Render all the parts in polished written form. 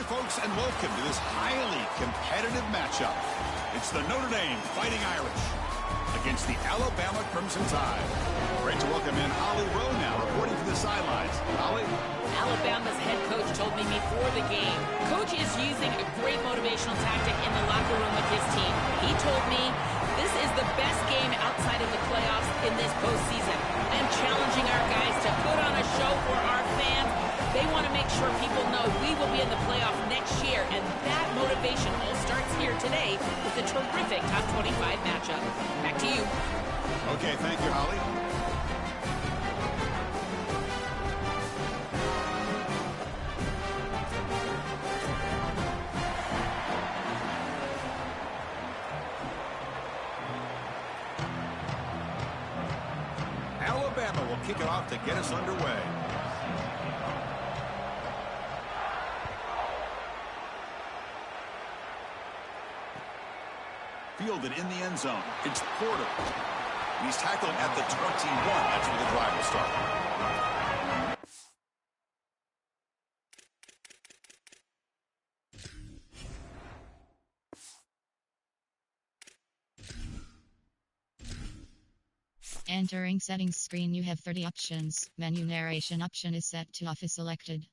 Hi, folks, and welcome to this highly competitive matchup. It's the Notre Dame Fighting Irish against the Alabama Crimson Tide. Great to welcome in Holly Rowe now, reporting from the sidelines. Holly? Alabama's head coach told me before the game, Coach is using a great motivational tactic in the locker room with his team. He told me this is the best game outside of the playoffs in this postseason. I am challenging our guys to put on a show for our fans. They want to make sure people know we will be in the playoff next year, and that motivation all starts here today with a terrific top 25 matchup. Back to you. Okay, thank you, Holly. Alabama will kick it off to get us underway. Fielded in the end zone. It's Porter. He's tackled at the 21. That's where the drive will start. Entering settings screen, you have 30 options. Menu narration option is set to off is selected.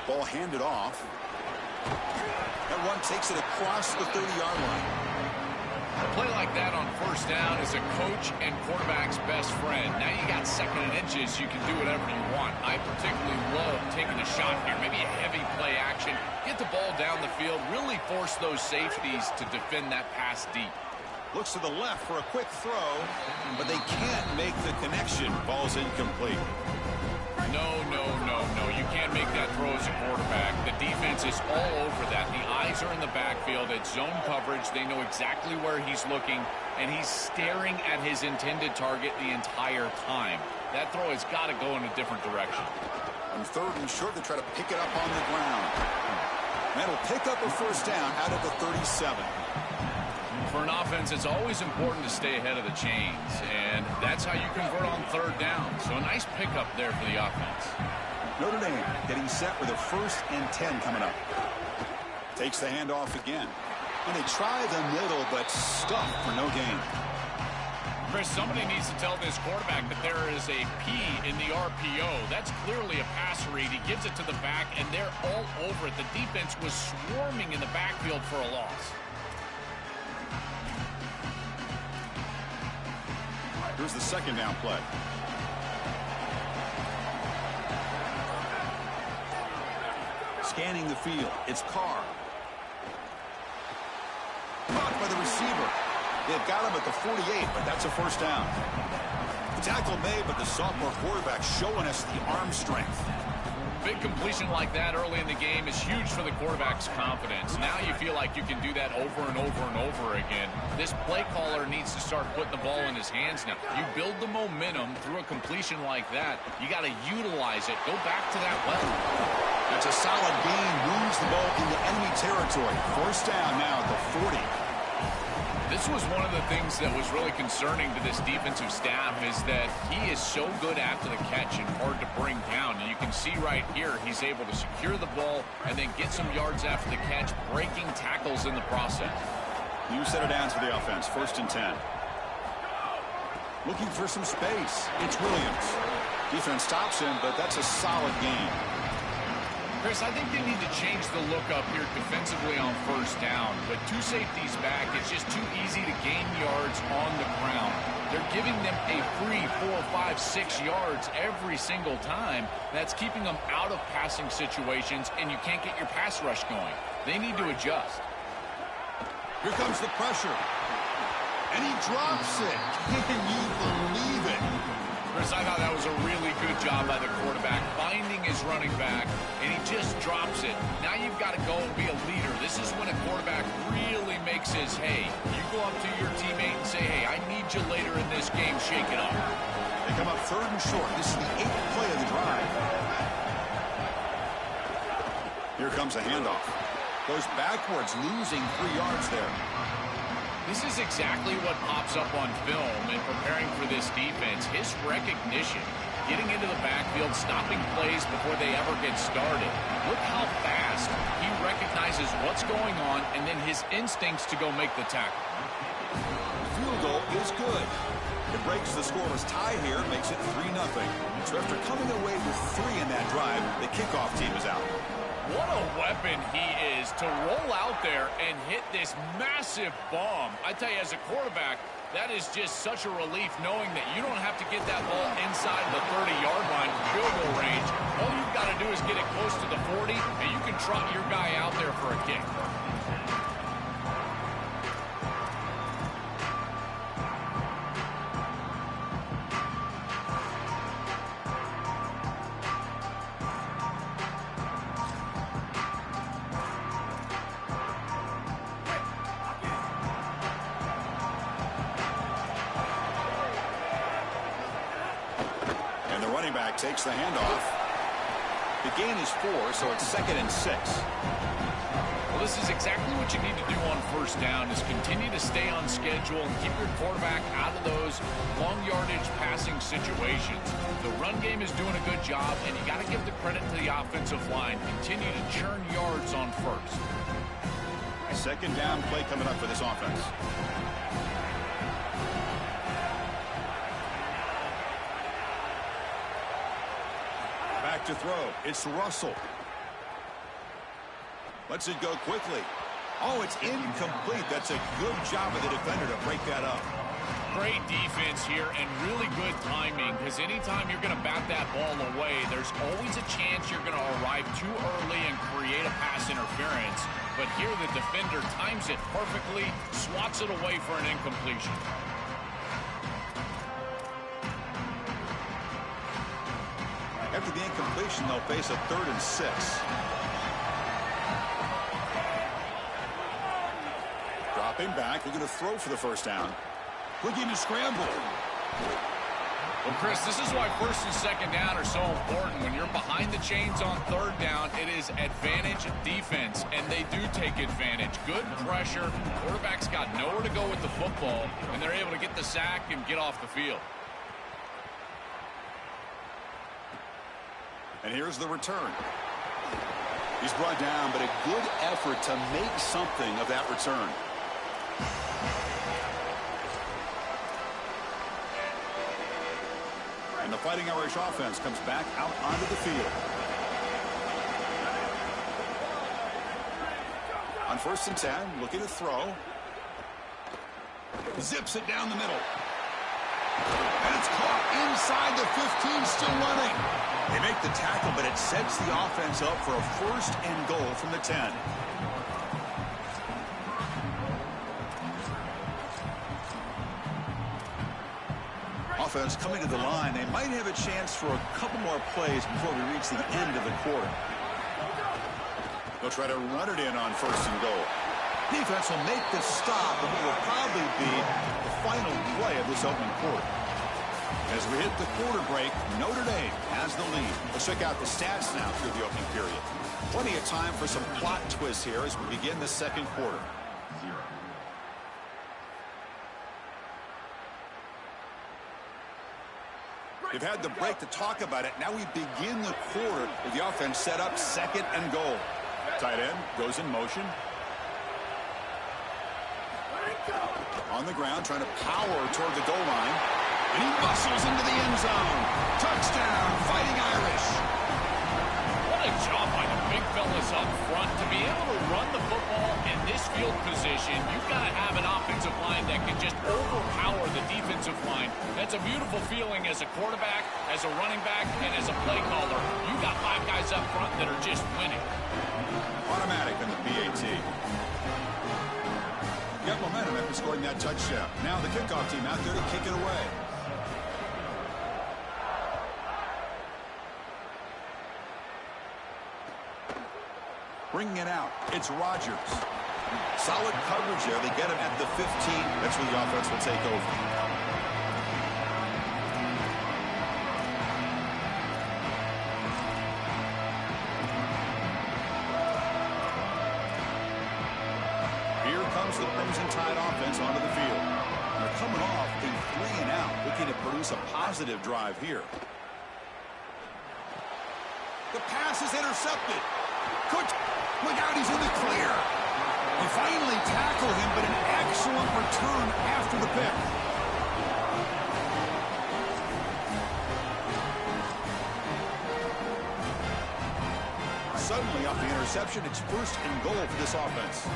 Ball handed off. That one takes it across the 30-yard line. A play like that on first down is a coach and quarterback's best friend. Now you got second and inches, you can do whatever you want. I particularly love taking a shot here, maybe a heavy play action, get the ball down the field, really force those safeties to defend that pass deep. Looks to the left for a quick throw, but they can't make the connection. Ball's incomplete. No. You can't make that throw as a quarterback. The defense is all over that. The eyes are in the backfield. It's zone coverage. They know exactly where he's looking, and he's staring at his intended target the entire time. That throw has got to go in a different direction. On third and short, they try to pick it up on the ground. That'll pick up a first down out of the 37. For an offense, it's always important to stay ahead of the chains, and that's how you convert on third down. So a nice pickup there for the offense. Notre Dame getting set with a 1st and 10 coming up. Takes the handoff again. And they try the middle, but stuffed for no gain. Chris, somebody needs to tell this quarterback that there is a P in the RPO. That's clearly a pass read. He gives it to the back, and they're all over it. The defense was swarming in the backfield for a loss. Here's the second down play. Scanning the field. It's Carr. Caught by the receiver. They've got him at the 48, but that's a first down. The tackle made, but the sophomore quarterback showing us the arm strength. Big completion like that early in the game is huge for the quarterback's confidence. Now you feel like you can do that over and over and over again. This play caller needs to start putting the ball in his hands now. You build the momentum through a completion like that. You got to utilize it. Go back to that well. That's a solid gain. Moves the ball into enemy territory. First down now at the 40. This was one of the things that was really concerning to this defensive staff is that he is so good after the catch and hard to bring down. And you can see right here he's able to secure the ball and then get some yards after the catch, breaking tackles in the process. New set of downs for the offense. 1st and 10. Looking for some space. It's Williams. Defense stops him, but that's a solid gain. Chris, I think they need to change the look up here defensively on first down. But two safeties back, it's just too easy to gain yards on the ground. They're giving them a free 4, 5, 6 yards every single time. That's keeping them out of passing situations, and you can't get your pass rush going. They need to adjust. Here comes the pressure. And he drops it. Can you believe it? Chris, I thought that was a really good job by the quarterback, finding his running back, and he just drops it. Now you've got to go and be a leader. This is when a quarterback really makes his hay. You go up to your teammate and say, hey, I need you later in this game. Shake it up. They come up 3rd and short. This is the 8th play of the drive. Here comes a handoff. Goes backwards, losing 3 yards there. This is exactly what pops up on film in preparing for this defense. His recognition, getting into the backfield, stopping plays before they ever get started. Look how fast he recognizes what's going on and then his instincts to go make the tackle. Field goal is good. It breaks the scoreless tie here, makes it 3-0. So after coming away with 3 in that drive, the kickoff team is out. What a weapon he is to roll out there and hit this massive bomb. I tell you, as a quarterback, that is just such a relief knowing that you don't have to get that ball inside the 30-yard line field goal range. All you've got to do is get it close to the 40, and you can trot your guy out there for a kick. Takes the handoff. The gain is 4, so it's 2nd and 6. Well, this is exactly what you need to do on first down is continue to stay on schedule and keep your quarterback out of those long yardage passing situations. The run game is doing a good job, and you got to give the credit to the offensive line. Continue to churn yards on first. 2nd down play coming up for this offense. To throw. It's Russell. Lets it go quickly. Oh, it's incomplete. That's a good job of the defender to break that up. Great defense here and really good timing because anytime you're going to bat that ball away, there's always a chance you're going to arrive too early and create a pass interference. But here the defender times it perfectly, swats it away for an incompletion. After the incompletion, they'll face a 3rd and 6. Dropping back, looking to throw for the first down. Looking to scramble. Well, Chris, this is why 1st and 2nd down are so important. When you're behind the chains on 3rd down, it is advantage defense, and they do take advantage. Good pressure. Quarterback's got nowhere to go with the football, and they're able to get the sack and get off the field. And here's the return. He's brought down, but a good effort to make something of that return. And the Fighting Irish offense comes back out onto the field. On 1st and 10, looking to throw. Zips it down the middle. And it's caught inside the 15, still running. They make the tackle, but it sets the offense up for a 1st and goal from the 10. Offense coming to the line. They might have a chance for a couple more plays before we reach the end of the quarter. They'll try to run it in on 1st and goal. Defense will make the stop, and it will probably be the final play of this opening quarter. As we hit the quarter break, Notre Dame has the lead. Let's check out the stats now through the opening period. Plenty of time for some plot twists here as we begin the 2nd quarter. We've had the break to talk about it. Now we begin the quarter with the offense set up 2nd and goal. Tight end goes in motion. On the ground, trying to power toward the goal line. And he muscles into the end zone. Touchdown, Fighting Irish. What a Good job by the big fellas up front. To be able to run the football in this field position, you've got to have an offensive line that can just overpower the defensive line. That's a beautiful feeling as a quarterback, as a running back, and as a play caller. You've got 5 guys up front that are just winning. Automatic in the PAT. Got momentum after scoring that touchdown. Now the kickoff team out there to kick it away. Bringing it out, it's Rodgers. Solid coverage there. They get him at the 15. That's where the offense will take over. Here comes the Crimson Tide offense onto the field. They're coming off a 3-and-out, looking to produce a positive drive here. The pass is intercepted. Look out, he's in the clear. They finally tackled him, but an excellent return after the pick. Suddenly, off the interception, it's 1st and goal for this offense.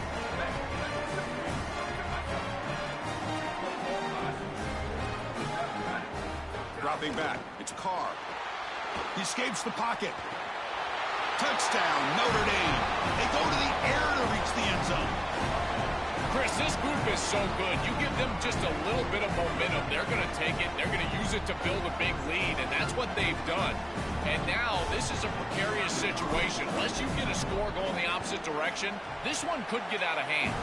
Dropping back, it's Carr. He escapes the pocket. Touchdown, Notre Dame. They go to the air to reach the end zone. Chris, this group is so good. You give them just a little bit of momentum, they're going to take it. They're going to use it to build a big lead, and that's what they've done. And now this is a precarious situation. Unless you get a score going the opposite direction, this one could get out of hand.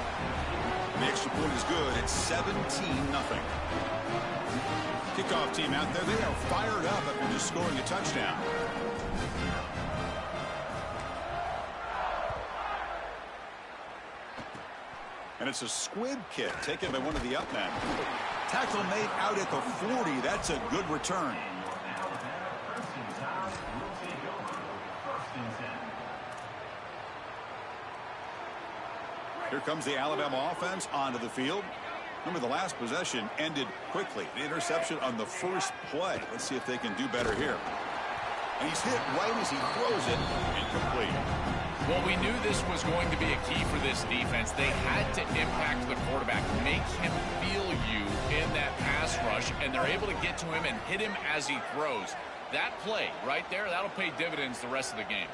The extra point is good. It's 17-0. Kickoff team out there, they are fired up after just scoring a touchdown. And it's a squib kick taken by one of the up men. Tackle made out at the 40. That's a good return. Here comes the Alabama offense onto the field. Remember, the last possession ended quickly. The interception on the first play. Let's see if they can do better here. And he's hit right as he throws it. Incomplete. Well, we knew this was going to be a key for this defense. They had to impact the quarterback, make him feel you in that pass rush, and they're able to get to him and hit him as he throws. That play right there, that'll pay dividends the rest of the game.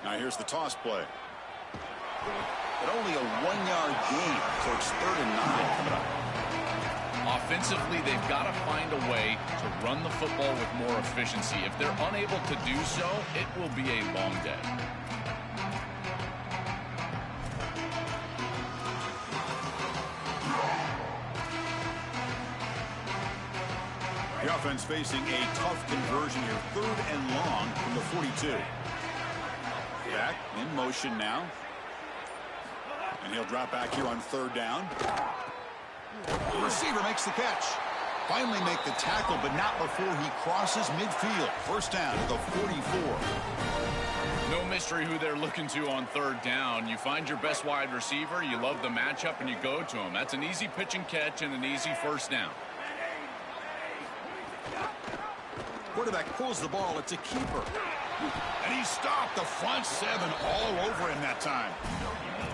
Now here's the toss play. But only a 1-yard gain, so it's 3rd and 9 coming up. Offensively, they've got to find a way to run the football with more efficiency. If they're unable to do so, it will be a long day. The offense facing a tough conversion here. 3rd and long from the 42. Back in motion now. And he'll drop back here on 3rd down. The receiver makes the catch. Finally make the tackle, but not before he crosses midfield. 1st down at the 44. No mystery who they're looking to on 3rd down. You find your best wide receiver, you love the matchup, and you go to him. That's an easy pitch and catch and an easy 1st down. Quarterback pulls the ball. It's a keeper. And he stopped the front 7 all over him that time.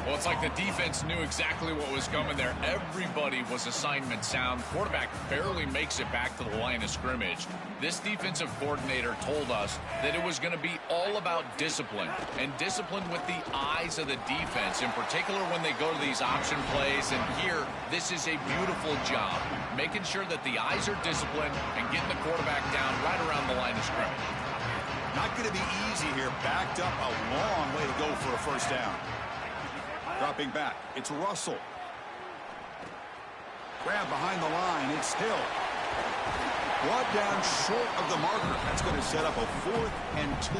Well, it's like the defense knew exactly what was coming there. Everybody was assignment sound. Quarterback barely makes it back to the line of scrimmage. This defensive coordinator told us that it was going to be all about discipline, and discipline with the eyes of the defense, in particular when they go to these option plays. And here, this is a beautiful job, making sure that the eyes are disciplined and getting the quarterback down right around the line of scrimmage. Not going to be easy here. Backed up a long way to go for a 1st down. Dropping back, it's Russell. Grab behind the line, it's Hill. Brought down short of the marker. That's going to set up a 4th and 2.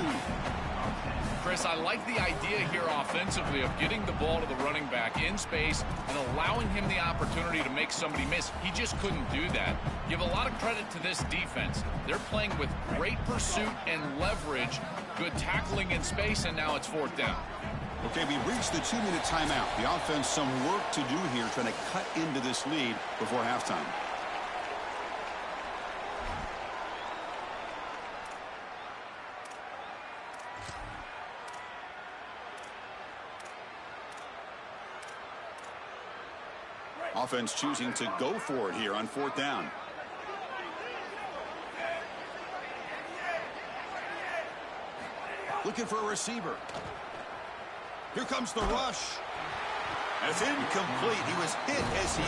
Chris, I like the idea here offensively of getting the ball to the running back in space and allowing him the opportunity to make somebody miss. He just couldn't do that. Give a lot of credit to this defense. They're playing with great pursuit and leverage, good tackling in space, and now it's 4th down. Okay, we reached the 2-minute timeout. The offense, some work to do here, trying to cut into this lead before halftime. Offense choosing to go for it here on 4th down. Looking for a receiver. Here comes the rush. That's incomplete. He was hit as he...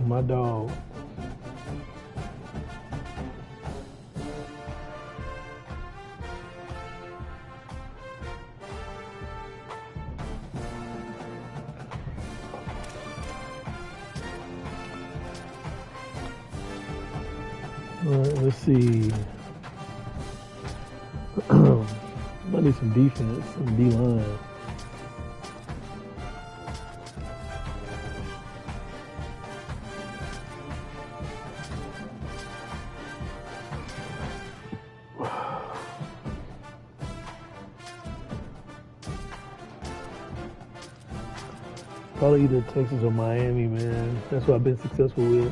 My dog. All right, let's see. I need some defense, some D-line. Probably either Texas or Miami, man. That's what I've been successful with.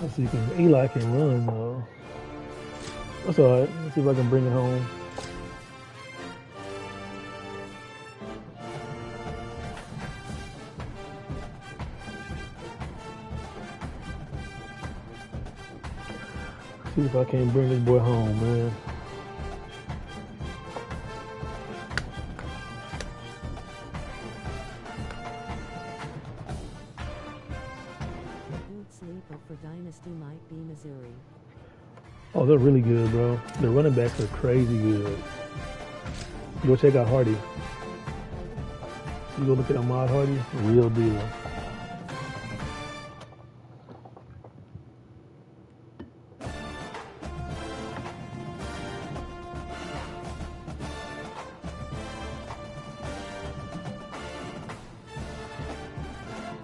Let's see, Eli can run though. That's all right. Let's see if I can bring it home. See if I can't bring this boy home, man. Sleeper for Dynasty might be Missouri. Oh, they're really good, bro. The running backs are crazy good. You go check out Hardy. You go look at Ahmad Hardy, real deal.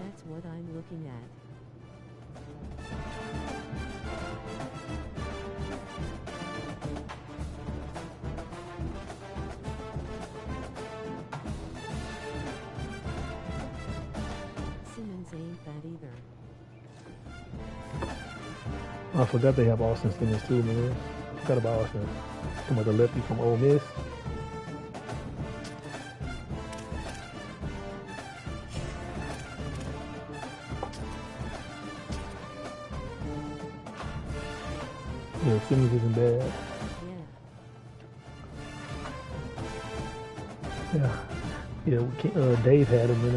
That's what I'm looking at. Simmons ain't that either. I forgot they have Austin Simmons too, man. Forgot about Austin. Talking about the lefty from Ole Miss. Yeah, Simmons isn't bad. Yeah. Yeah. Dave had him in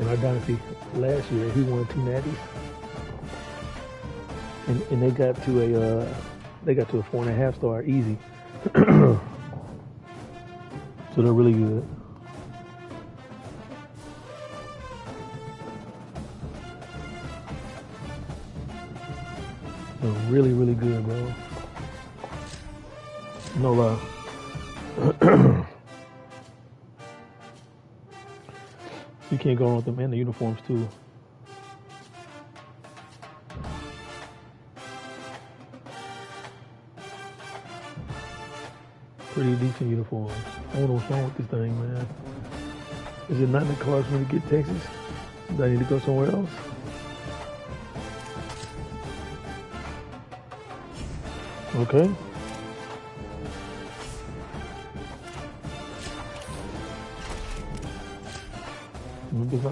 our dynasty last year. He won 2 natties, and they got to a 4.5 star easy. So they're really good. They're really, really good, bro. No lie. You can't go wrong with them and the uniforms too. Pretty decent uniforms. I don't know what's wrong with this thing, man. Is it not in the cards when we get Texas? Do I need to go somewhere else? Okay.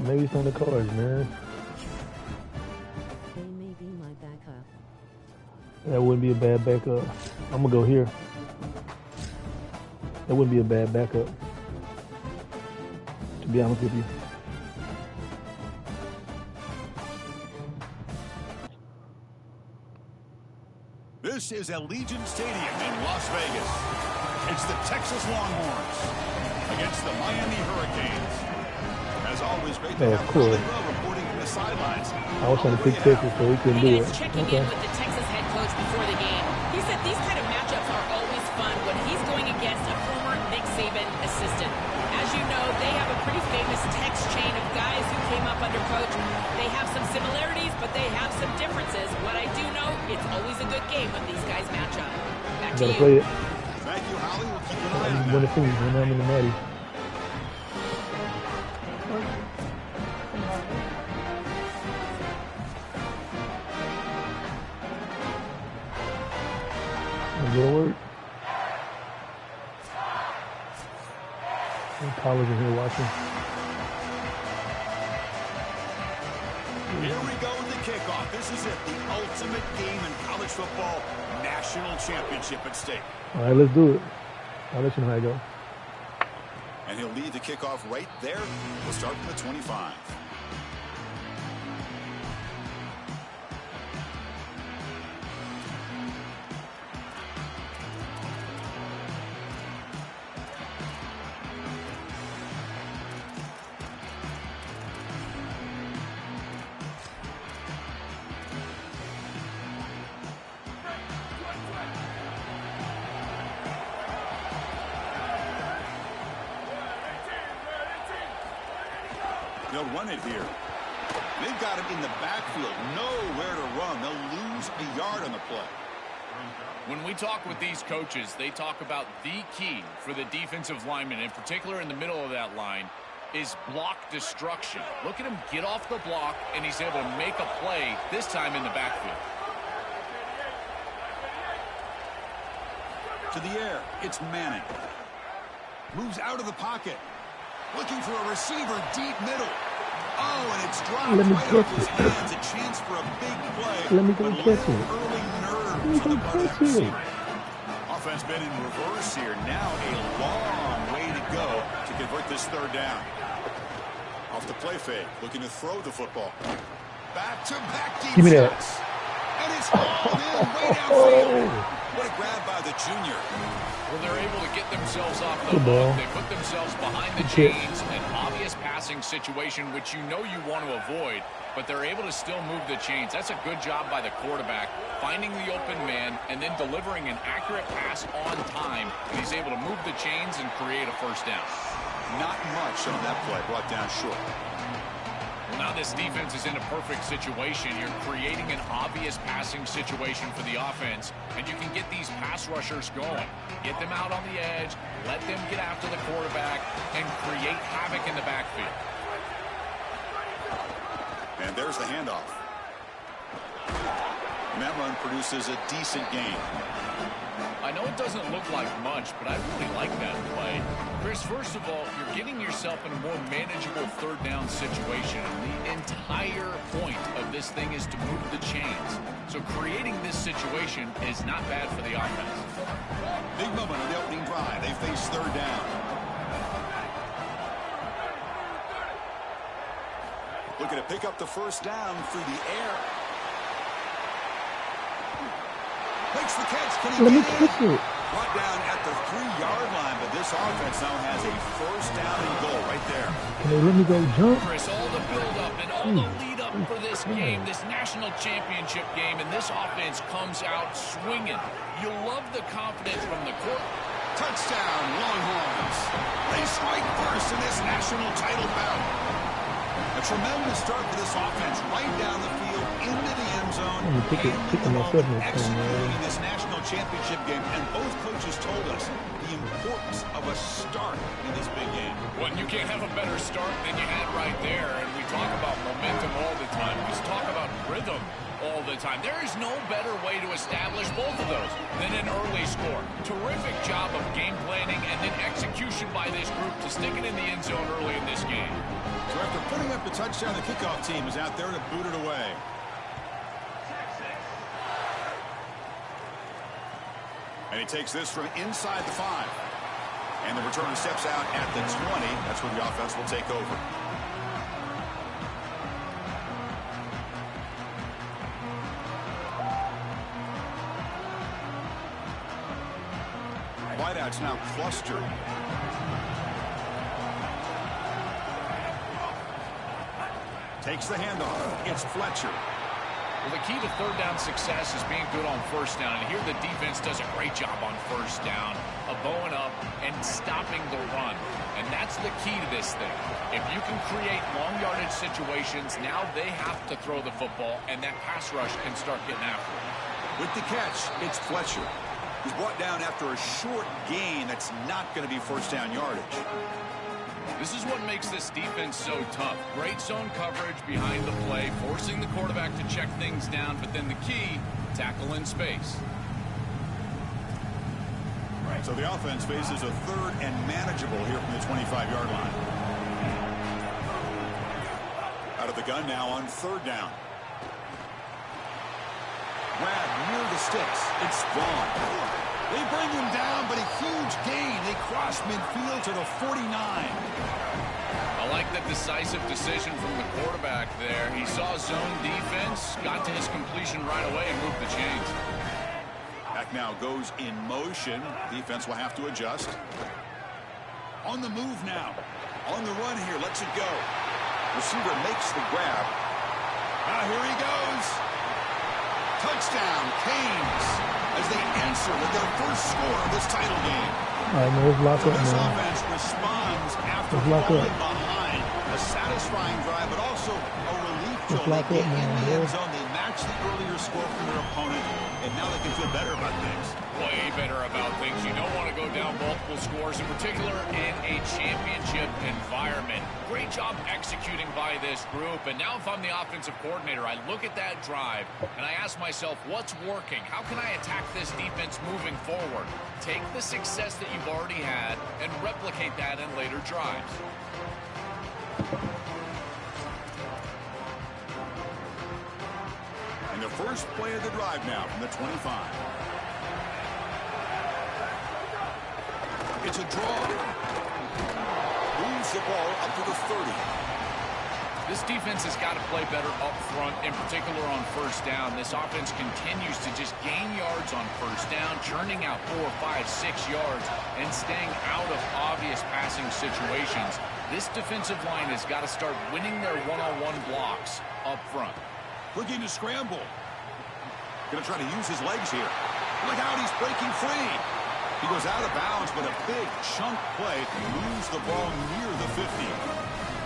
Maybe it's on the cards, man. They may be my backup. That wouldn't be a bad backup. I'm gonna go here. That wouldn't be a bad backup, to be honest with you. This is Allegiant Stadium in Las Vegas. It's the Texas Longhorns against the Miami Hurricanes. As always, great to have cool. reporting from the sidelines. I was trying to pick Texas, so we couldn't do it. Checking in with the Texas head coach before the game. He said these kind of matchups are always fun when he's going against a former Nick Saban assistant. As you know, they have a pretty famous Tex chain of guys who came up under coach. They have some similarities, but they have some differences. What I do know, it's always a good game when these guys match up. Back to you. Play it. Thank you, Holly. We'll keep an eye on that. Win the series when I'm in the natty. Good work. College in here watching. Here we go with the kickoff. This is it, the ultimate game in college football, national championship at stake. All right, let's do it. I'll let you know how it goes. And he'll lead the kickoff right there. We'll start from the 25. They'll run it here. They've got him in the backfield. Nowhere to run. They'll lose a yard on the play. When we talk with these coaches, they talk about the key for the defensive lineman, in particular in the middle of that line, is block destruction. Look at him get off the block, and he's able to make a play, this time in the backfield. To the air, it's Manning. Moves out of the pocket. Looking for a receiver deep middle. Oh, and it's dropped right off his hands. A chance for a big play. Let me go catch it. Early nerves on the part of that receiver. Offense been in reverse here. Now a long way to go to convert this third down. Off the play fake, looking to throw the football. Back-to-back deep Give me that. shots. And it's hauled in way downfield. What a grab by the junior. Well, they're able to get themselves off the hook. They put themselves behind the chains. An obvious passing situation, which you know you want to avoid, but they're able to still move the chains. That's a good job by the quarterback, finding the open man and then delivering an accurate pass on time. And he's able to move the chains and create a first down. Not much on that play, brought down short. Well, now this defense is in a perfect situation. You're creating an obvious passing situation for the offense, and you can get these pass rushers going. Get them out on the edge, let them get after the quarterback, and create havoc in the backfield. And there's the handoff. And that run produces a decent gain. I know it doesn't look like much, but I really like that play. Chris, first of all, you're getting yourself in a more manageable third down situation. The entire point of this thing is to move the chains. So creating this situation is not bad for the offense. Big moment on the opening drive. They face third down. Looking to pick up the first down through the air. Makes the catch. Can he Let me get catch in? it. Brought down at the 3-yard line, but this offense now has a first down and goal right there. Can they let me go jump? Chris, all the build-up and all the lead-up for this game, this national championship game, and this offense comes out swinging. You love the confidence from the court. Touchdown, Longhorns. They strike first in this national title bout. A tremendous start for this offense, right down the field, into the end zone, handling the ball, executing this national championship game. And both coaches told us the importance of a start in this big game. Well, you can't have a better start than you had right there. And we talk about momentum all the time. We talk about rhythm all the time. There is no better way to establish both of those than an early score. Terrific job of game planning and then execution by this group to stick it in the end zone early in this game. So after putting up the touchdown, the kickoff team is out there to boot it away. And he takes this from inside the 5. And the returner steps out at the 20. That's where the offense will take over. Wideouts now clustered. Takes the handoff. It's Fletcher. Well, the key to third down success is being good on first down. And here the defense does a great job on first down of bowing up and stopping the run. And that's the key to this thing. If you can create long yardage situations, now they have to throw the football, and that pass rush can start getting after it. With the catch, it's Fletcher. He's brought down after a short gain that's not going to be first down yardage. This is what makes this defense so tough. Great zone coverage behind the play, forcing the quarterback to check things down, but then the key, tackle in space. Right, so the offense faces a third and manageable here from the 25-yard line. Out of the gun now on third down. Grab near the sticks. It's Vaughn. They bring him down, but a huge gain. They cross midfield to the 49. I like the decisive decision from the quarterback there. He saw zone defense, got to his completion right away, and moved the chains. Back now goes in motion. Defense will have to adjust. On the move now. On the run here. Lets it go. Receiver makes the grab. Here he goes. Touchdown, Canes, as they answer with their first score of this title game. All right, man, let's lock up, This man. offense responds after Let's lock falling up. behind. A satisfying drive, but also a relief Let's jolt. lock They up, get in man, the bro. end zone. They match watched the earlier score from their opponent, and now they can feel better about things. Way better about things. You don't want to go down multiple scores, in particular in a championship environment. Great job executing by this group. And now if I'm the offensive coordinator, I look at that drive and I ask myself, what's working? How can I attack this defense moving forward? Take the success that you've already had and replicate that in later drives. And the first play of the drive now from the 25. It's a draw. Moves the ball up to the 30. This defense has got to play better up front, in particular on first down. This offense continues to just gain yards on first down, churning out 4, 5, 6 yards, and staying out of obvious passing situations. This defensive line has got to start winning their one-on-one blocks up front. Looking to scramble. Going to try to use his legs here. Look out, he's breaking free. He goes out of bounds, but a big chunk play moves the ball near the 50.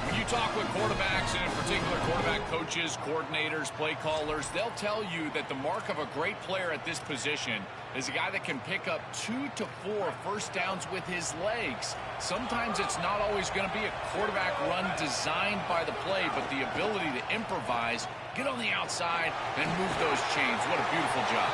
When you talk with quarterbacks, and in particular quarterback coaches, coordinators, play callers, they'll tell you that the mark of a great player at this position is a guy that can pick up 2 to 4 first downs with his legs. Sometimes it's not always going to be a quarterback run designed by the play, but the ability to improvise, get on the outside, and move those chains. What a beautiful job.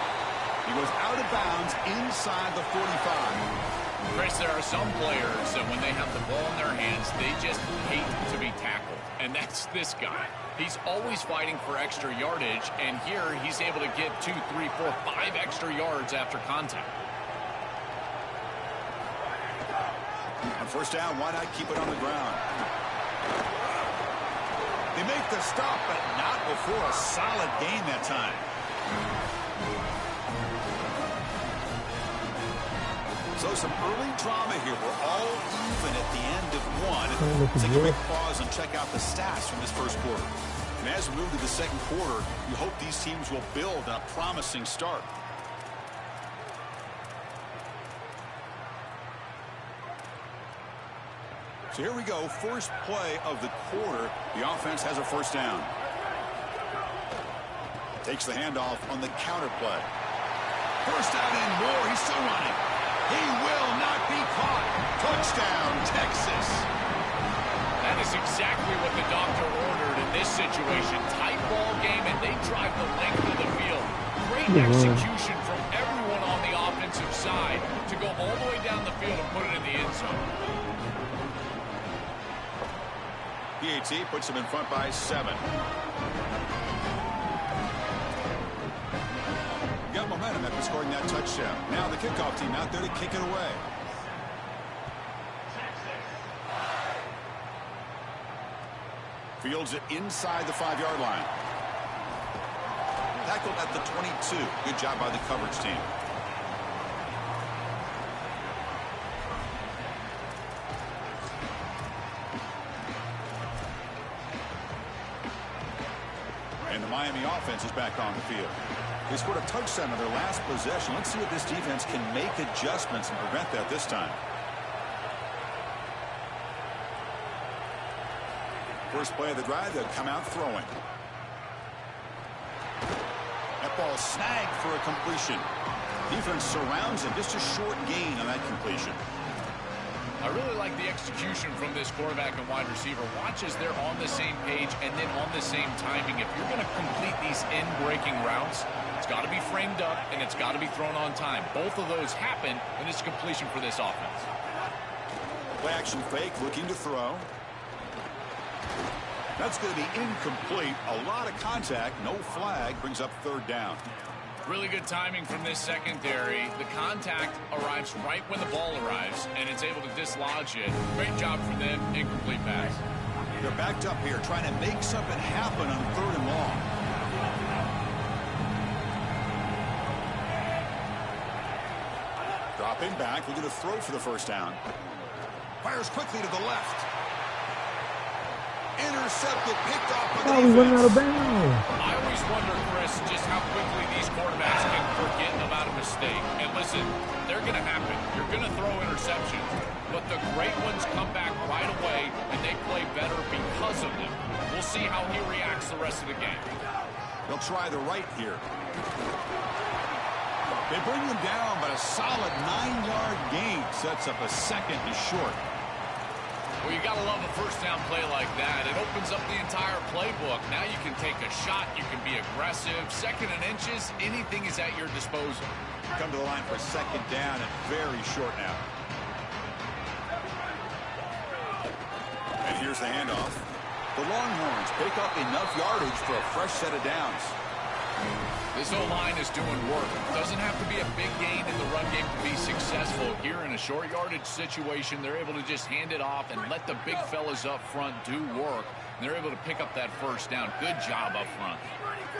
He goes out of bounds inside the 45. Chris, there are some players that when they have the ball in their hands, they just hate to be tackled. And that's this guy. He's always fighting for extra yardage, and here he's able to get 2, 3, 4, 5 extra yards after contact. On first down, why not keep it on the ground? They make the stop, but not before a solid gain that time. So some early drama here. We're all even at the end of one. Take a quick pause and check out the stats from this first quarter. And as we move to the second quarter, we hope these teams will build on a promising start. So here we go. First play of the quarter. The offense has a first down. Takes the handoff on the counter play. First down and more. He's still running. He will not be caught. Touchdown, Texas. That is exactly what the doctor ordered in this situation. Tight ball game, and they drive the length of the field. Great execution from everyone on the offensive side to go all the way down the field and put it in the end zone. PAT puts them in front by 7. Got momentum after scoring that touchdown. Now the kickoff team out there to kick it away. Fields it inside the 5-yard line. Tackled at the 22. Good job by the coverage team. And the Miami offense is back on the field. They scored a touchdown on their last possession. Let's see if this defense can make adjustments and prevent that this time. First play of the drive, they'll come out throwing. That ball snagged for a completion. Defense surrounds him. Just a short gain on that completion. I really like the execution from this quarterback and wide receiver. Watch as they're on the same page and then on the same timing. If you're going to complete these in-breaking routes, it's got to be framed up and it's got to be thrown on time. Both of those happen, and it's completion for this offense. Play action fake, looking to throw. That's going to be incomplete. A lot of contact, no flag, brings up third down. Really good timing from this secondary. The contact arrives right when the ball arrives, and it's able to dislodge it. Great job for them. Incomplete pass. They're backed up here, trying to make something happen on 3rd and long. Dropping back, looking to throw for the first down. Fires quickly to the left. Intercepted, picked off by the defense. He's running out of bounds. I always wonder, Chris, just how quickly these quarterbacks can forget about a mistake. And listen, they're going to happen. You're going to throw interceptions, but the great ones come back right away, and they play better because of them. We'll see how he reacts the rest of the game. They'll try the right here. They bring him down, but a solid 9-yard gain sets up a second and short. Well, you got to love a first down play like that. It opens up the entire playbook. Now you can take a shot. You can be aggressive. Second and inches, anything is at your disposal. Come to the line for second down and very short now. And here's the handoff. The Longhorns pick up enough yardage for a fresh set of downs. This O-line is doing work. Doesn't have to be a big gain in the run game to be successful. Here in a short yardage situation, they're able to just hand it off and let the big fellas up front do work. And they're able to pick up that first down. Good job up front.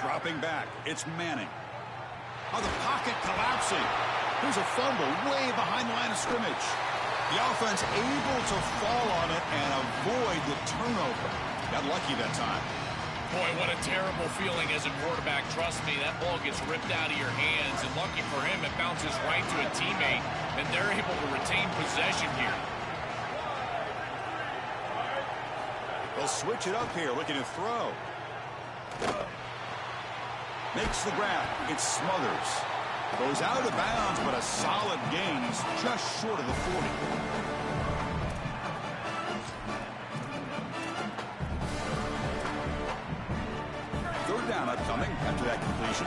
Dropping back, it's Manning. Oh, the pocket collapsing. There's a fumble way behind the line of scrimmage. The offense able to fall on it and avoid the turnover. Got lucky that time. Boy, what a terrible feeling as a quarterback. Trust me, that ball gets ripped out of your hands, and lucky for him, it bounces right to a teammate, and they're able to retain possession here. They'll switch it up here, looking to throw. Makes the grab. It's Smothers. Goes out of bounds, but a solid gain. He's just short of the 40. Third down upcoming after that completion.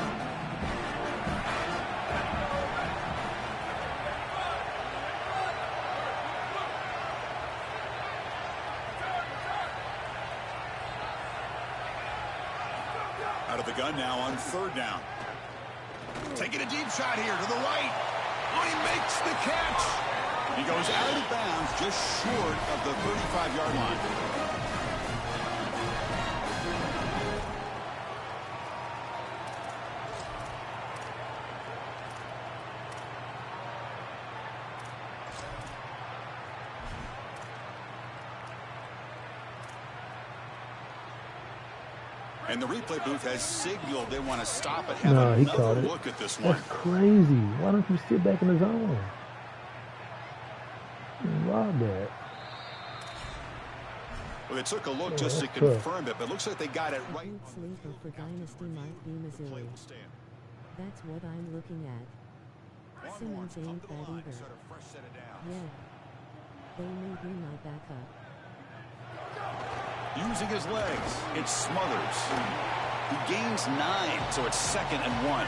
Out of the gun now on third down. Taking a deep shot here to the right. Oh, he makes the catch. He goes out of bounds just short of the 35-yard line. And the replay booth has signaled they want to stop it. Have he caught another it. look at this one. That's crazy. Why don't you sit back in the zone? Rob that. Well, they took a look just to confirm it, but it looks like they got it right. Good sleeper for Dynasty might be Missouri. That's what I'm looking at. Simmons ain't that either. Yeah. They may be my backup. Using his legs, it's Smothers. He gains 9, so it's 2nd and 1.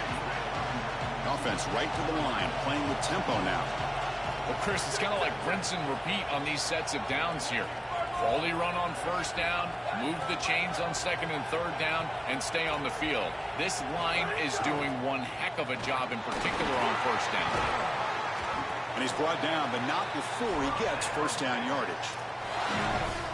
Offense right to the line, playing with tempo now. Well, Chris, it's kind of like rinse and repeat on these sets of downs here. Quality run on first down, move the chains on second and third down, and stay on the field. This line is doing one heck of a job, in particular on first down. And he's brought down, but not before he gets first down yardage.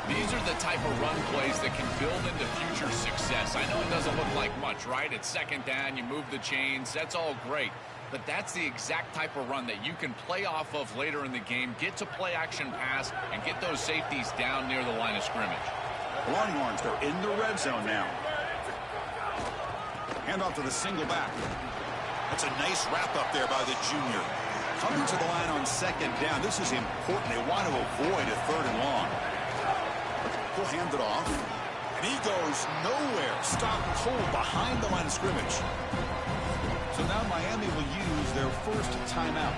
These are the type of run plays that can build into future success. I know it doesn't look like much, right? It's second down, you move the chains, that's all great. But that's the exact type of run that you can play off of later in the game, get to play action pass, and get those safeties down near the line of scrimmage. Longhorns, they're in the red zone now. Hand off to the single back. That's a nice wrap up there by the junior. Coming to the line on second down. This is important. They want to avoid a third and long. He'll hand it off, and he goes nowhere. Stop cold behind the line of scrimmage. So now Miami will use their first timeout.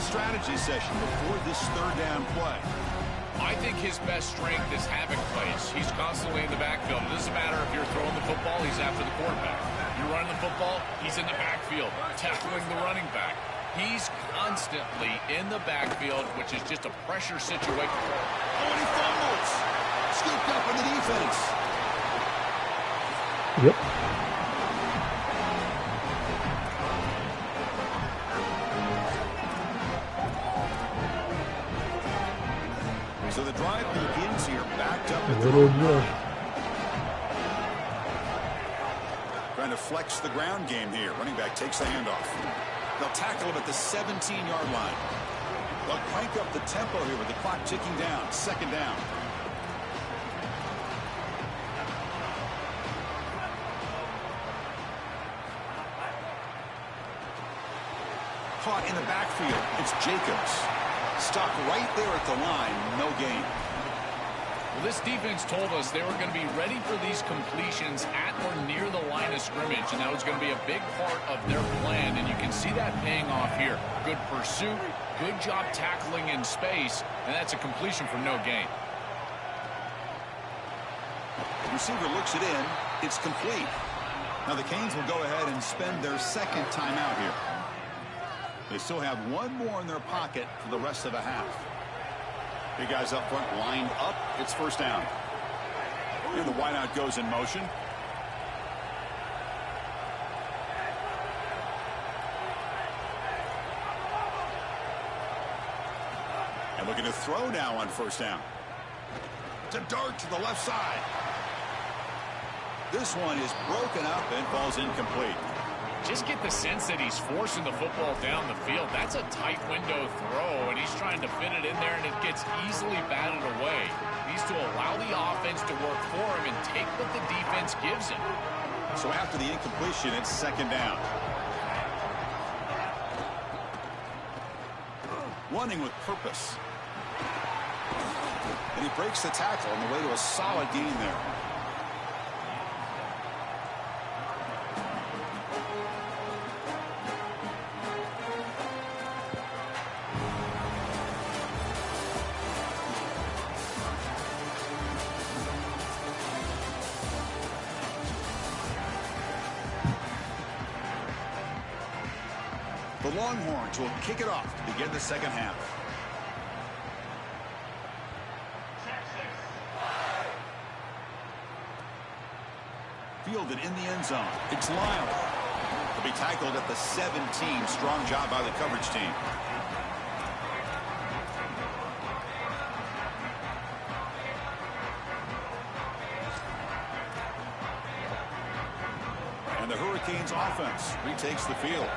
Strategy session before this third down play. I think his best strength is havoc plays. He's constantly in the backfield. It doesn't matter if you're throwing the football, he's after the quarterback. You're running the football, he's in the backfield, tackling the running back. He's constantly in the backfield, which is just a pressure situation. Oh, and he fumbles. Scooped up in the defense. Yep. So the drive begins here, backed up at the Little line. Josh. Trying to flex the ground game here. Running back takes the handoff. They'll tackle him at the 17-yard line. They'll crank up the tempo here with the clock ticking down. Second down. Caught in the backfield. It's Jacobs. Stuck right there at the line. No gain. Well, this defense told us they were going to be ready for these completions at or near the line of scrimmage, and that was going to be a big part of their plan, and you can see that paying off here. Good pursuit, good job tackling in space, and that's a completion for no gain. Receiver looks it in. It's complete. Now the Canes will go ahead and spend their second timeout here. They still have one more in their pocket for the rest of the half. Big guys up front lined up. It's first down. And the wideout goes in motion. And looking to throw now on first down. It's a dart to the left side. This one is broken up and falls incomplete. Just get the sense that he's forcing the football down the field. That's a tight window throw, and he's trying to fit it in there, and it gets easily batted away. He needs to allow the offense to work for him and take what the defense gives him. So after the incompletion, it's second down. Running with purpose. And he breaks the tackle on the way to a solid gain there. The Longhorns will kick it off to begin the second half. Fielded in the end zone. It's Lyle. He'll be tackled at the 17. Strong job by the coverage team. And the Hurricanes offense retakes the field.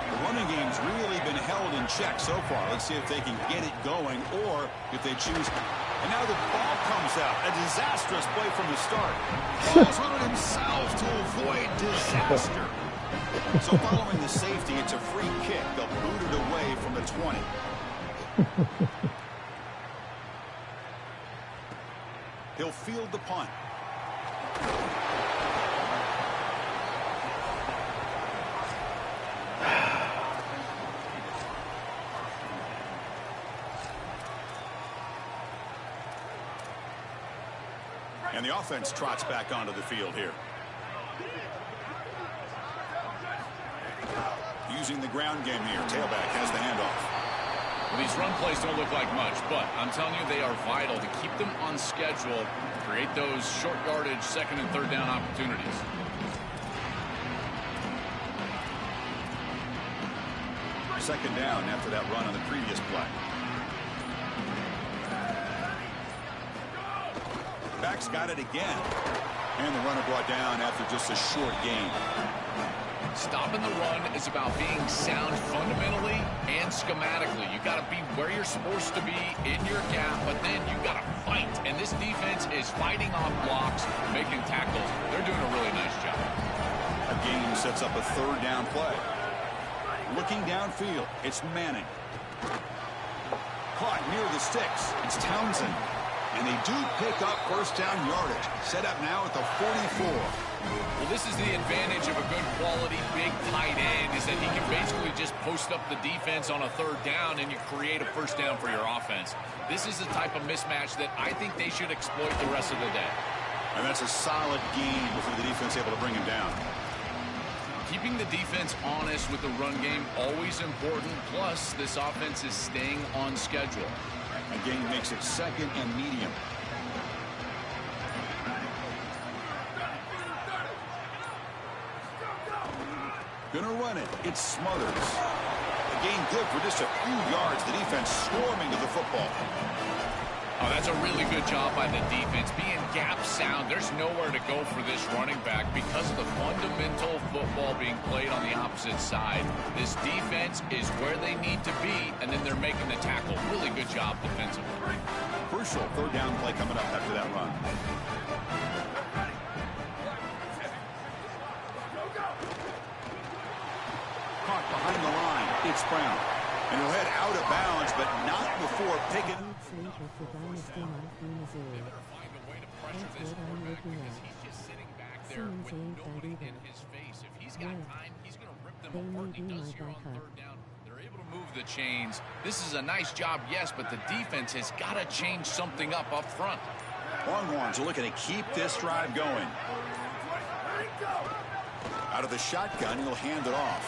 The running game's really been held in check so far. Let's see if they can get it going or if they choose. And now the ball comes out. A disastrous play from the start. Falls on it himself to avoid disaster. So following the safety, it's a free kick. They'll boot it away from the 20. He'll field the punt. And the offense trots back onto the field here. Using the ground game here. Tailback has the handoff. Well, these run plays don't look like much, but I'm telling you they are vital to keep them on schedule, create those short yardage second and third down opportunities. Second down after that run on the previous play. Back's got it again. And the runner brought down after just a short gain. Stopping the run is about being sound fundamentally and schematically. You got to be where you're supposed to be in your gap, but then you got to fight. And this defense is fighting off blocks, making tackles. They're doing a really nice job. A gain sets up a third down play. Looking downfield, it's Manning. Caught near the sticks. It's Townsend. And they do pick up first down yardage. Set up now at the 44. Well, this is the advantage of a good quality big tight end, is that he can basically just post up the defense on a third down and you create a first down for your offense. This is the type of mismatch that I think they should exploit the rest of the day. And that's a solid gain before the defense able to bring him down. Keeping the defense honest with the run game, always important. Plus, this offense is staying on schedule. Again, makes it second and medium. Gonna run it. It's Smothers. A gain good for just a few yards. The defense swarming to the football. Oh, that's a really good job by the defense. Being gap sound, there's nowhere to go for this running back because of the fundamental football being played on the opposite side. This defense is where they need to be, and then they're making the tackle. Really good job defensively. Crucial third down play coming up after that run. Caught behind the line. It's Brown. And he'll head out of bounds, but not before picking. pressure That's this what I'm quarterback looking because at. he's just sitting back there Simmons with ain't that nobody in either. his face. If he's got Yeah. time, he's going to rip them They apart. may He be does my here on backup. third down. They're able to move the chains. This is a nice job, yes, but the defense has got to change something up front. Longhorns are looking to keep this drive going. Out of the shotgun, he'll hand it off.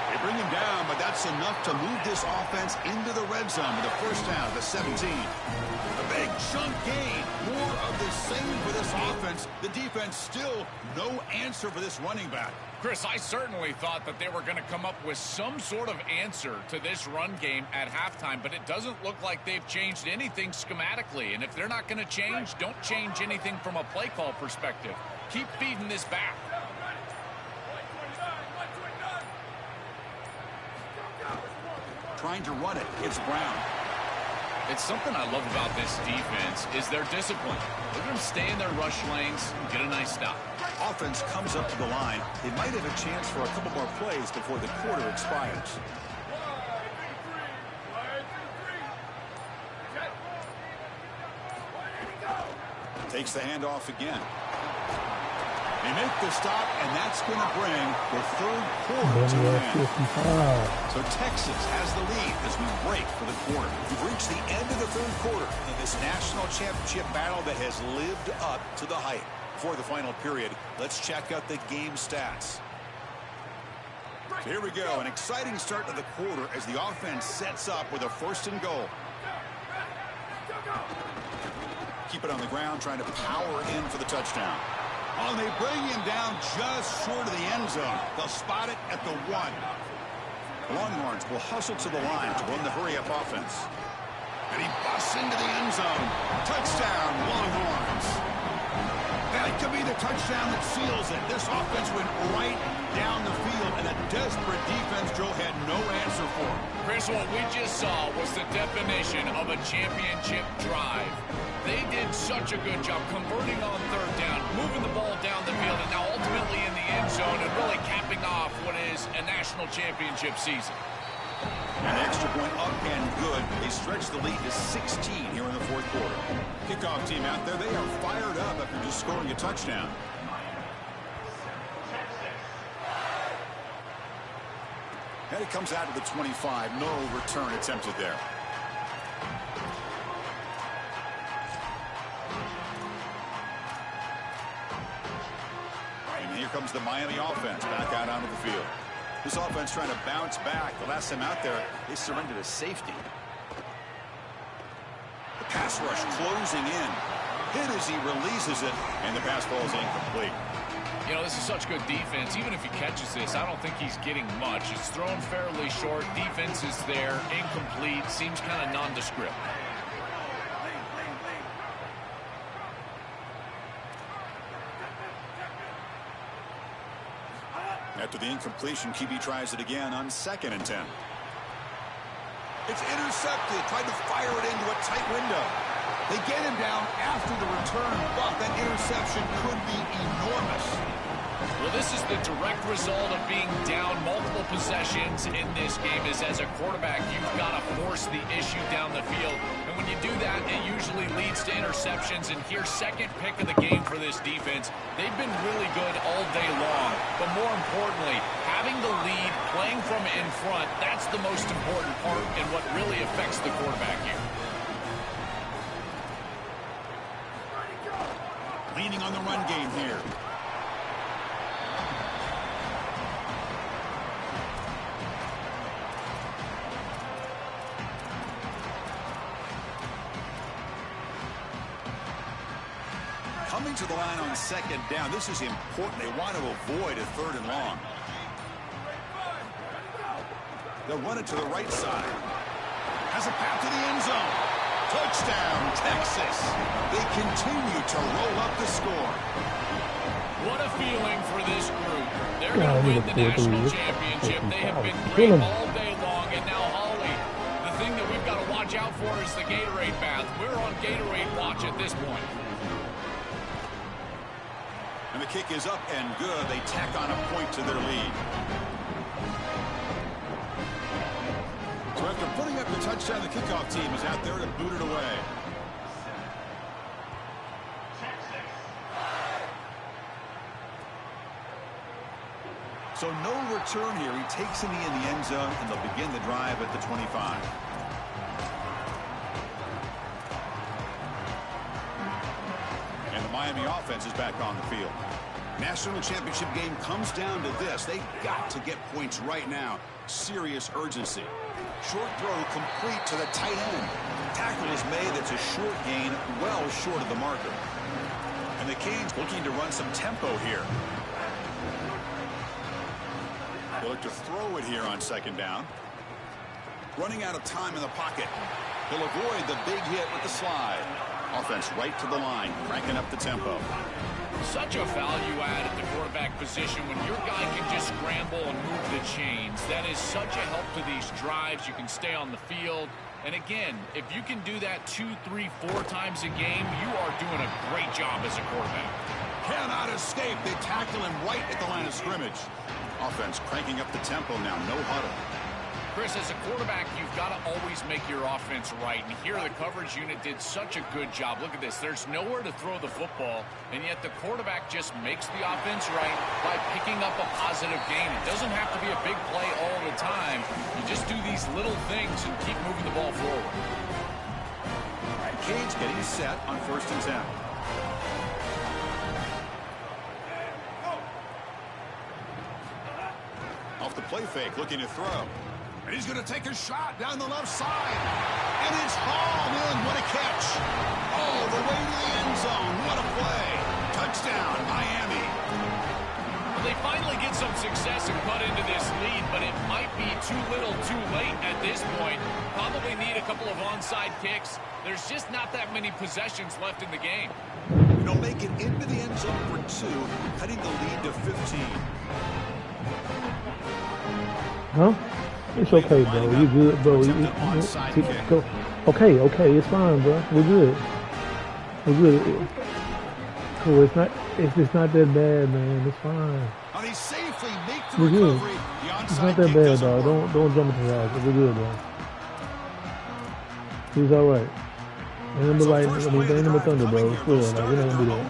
They bring him down, but that's enough to move this offense into the red zone with the first down, the 17. A big chunk gain. More of the same for this offense. The defense still no answer for this running back. Chris, I certainly thought that they were going to come up with some sort of answer to this run game at halftime, but it doesn't look like they've changed anything schematically. And if they're not going to change, don't change anything from a play call perspective. Keep feeding this back. Trying to run it. It's Brown. It's something I love about this defense is their discipline. They're going to stay in their rush lanes and get a nice stop. Offense comes up to the line. They might have a chance for a couple more plays before the quarter expires. Takes the handoff again. They make the stop, and that's going to bring the third quarter to an end. So Texas has the lead as we break for the quarter. We've reached the end of the third quarter in this national championship battle that has lived up to the hype. Before the final period, let's check out the game stats. So here we go, an exciting start to the quarter as the offense sets up with a 1st and goal. Keep it on the ground, trying to power in for the touchdown. Oh, and they bring him down just short of the end zone. They'll spot it at the 1. Longhorns will hustle to the line to run the hurry-up offense. And he busts into the end zone. Touchdown, Longhorns. That could be the touchdown that seals it. This offense went right down the field, and a desperate defense Joe had no answer for. Chris, what we just saw was the definition of a championship drive. They did such a good job converting on third down, moving the ball down the field, and now ultimately in the end zone and really capping off what is a national championship season. An extra point up and good. They stretch the lead to 16 here in the fourth quarter. Kickoff team out there, they are fired up after just scoring a touchdown. And it comes out to the 25. No return attempted there. And here comes the Miami offense back out onto the field. This offense trying to bounce back. The last time out there, they surrendered a safety. The pass rush closing in. Hit as he releases it, and the pass ball is incomplete. You know, this is such good defense. Even if he catches this, I don't think he's getting much. It's thrown fairly short. Defense is there. Incomplete. Seems kind of nondescript. After the incompletion, QB tries it again on 2nd and 10. It's intercepted. Tried to fire it into a tight window. They get him down after the return, but that interception could be enormous. Well, this is the direct result of being down multiple possessions in this game. Is as a quarterback, you've got to force the issue down the field. And when you do that, it usually leads to interceptions. And here's 2nd pick of the game for this defense. They've been really good all day long. But more importantly, having the lead, playing from in front, that's the most important part and what really affects the quarterback here. Leaning on the run game here. Coming to the line on 2nd down. This is important. They want to avoid a 3rd and long. They'll run it to the right side. Has a path to the end zone. Touchdown, Texas. They continue to roll up the score. What a feeling for this group. They're going to win the national championship. They have been great all day long. And now, Holly, the thing that we've got to watch out for is the Gatorade bath. We're on Gatorade watch at this point. And the kick is up and good. They tack on a point to their lead. So after putting up the touchdown, the kickoff team is out there to boot it away. So no return here. He takes it in the end zone, and they'll begin the drive at the 25. And the Miami offense is back on the field. National championship game comes down to this. They've got to get points right now. Serious urgency. Short throw complete to the tight end. Tackle is made. That's a short gain, well short of the marker. And the Canes looking to run some tempo here. They'll look to throw it here on second down. Running out of time in the pocket. He'll avoid the big hit with the slide. Offense right to the line, cranking up the tempo. Such a value add at the quarterback position when your guy can just scramble and move the chains. That is such a help to these drives. You can stay on the field. And again, if you can do that 2, 3, 4 times a game, you are doing a great job as a quarterback. Cannot escape. They tackle him right at the line of scrimmage. Offense cranking up the tempo now. No huddle. Chris, as a quarterback, you've got to always make your offense right. And here the coverage unit did such a good job. Look at this. There's nowhere to throw the football, and yet the quarterback just makes the offense right by picking up a positive gain. It doesn't have to be a big play all the time. You just do these little things and keep moving the ball forward. Canes getting set on 1st and 10. Off the play fake, looking to throw. And he's going to take a shot down the left side. And it's hauled in. What a catch. All the way to the end zone. What a play. Touchdown, Miami. Well, they finally get some success and cut into this lead, but it might be too little too late at this point. Probably need a couple of onside kicks. There's just not that many possessions left in the game. They'll make it into the end zone for 2, cutting the lead to 15. Huh? It's okay, bro. You good, bro. Go. Okay, it's fine, bro. We're good. Cool. It's just not that bad, man. It's fine. He safely makes the We're good. recovery. It's not that bad, dog. Don't jump into that. We're good, bro. He's all right. Ain't number like, ain't number thunder, bro. It's cool. Like, we're not gonna do that.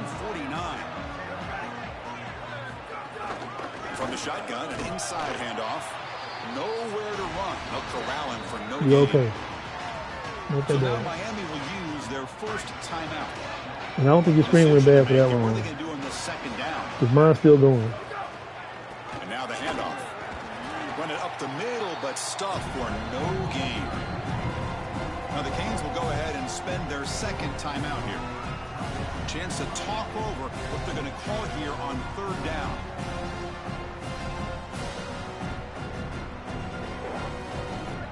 From the shotgun, an inside handoff. Nowhere to run. They'll corral him for no gain. You okay? Not that So now bad. Miami will use their first timeout. And I don't think your screen went bad for that What are long. they going to do on the second down? Because mine's still going. And now the handoff. Run it up the middle, but stuffed for no gain. Now the Canes will go ahead and spend their second timeout here. Chance to talk over what they're going to call here on 3rd down.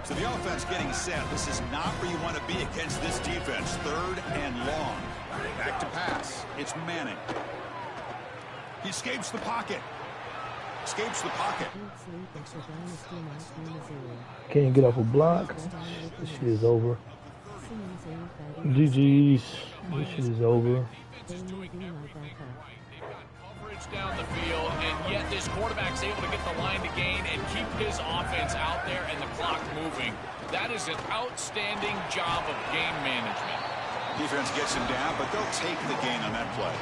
So the offense getting set. This is not where you want to be against this defense. 3rd and long. Back to pass. It's Manning. He escapes the pocket. Escapes the pocket. Can't get off a block. This shit is over. GG's. This shit is over. Down the field, and yet this quarterback's able to get the line to gain and keep his offense out there and the clock moving. That is an outstanding job of game management. Defense gets him down, but they'll take the gain on that play.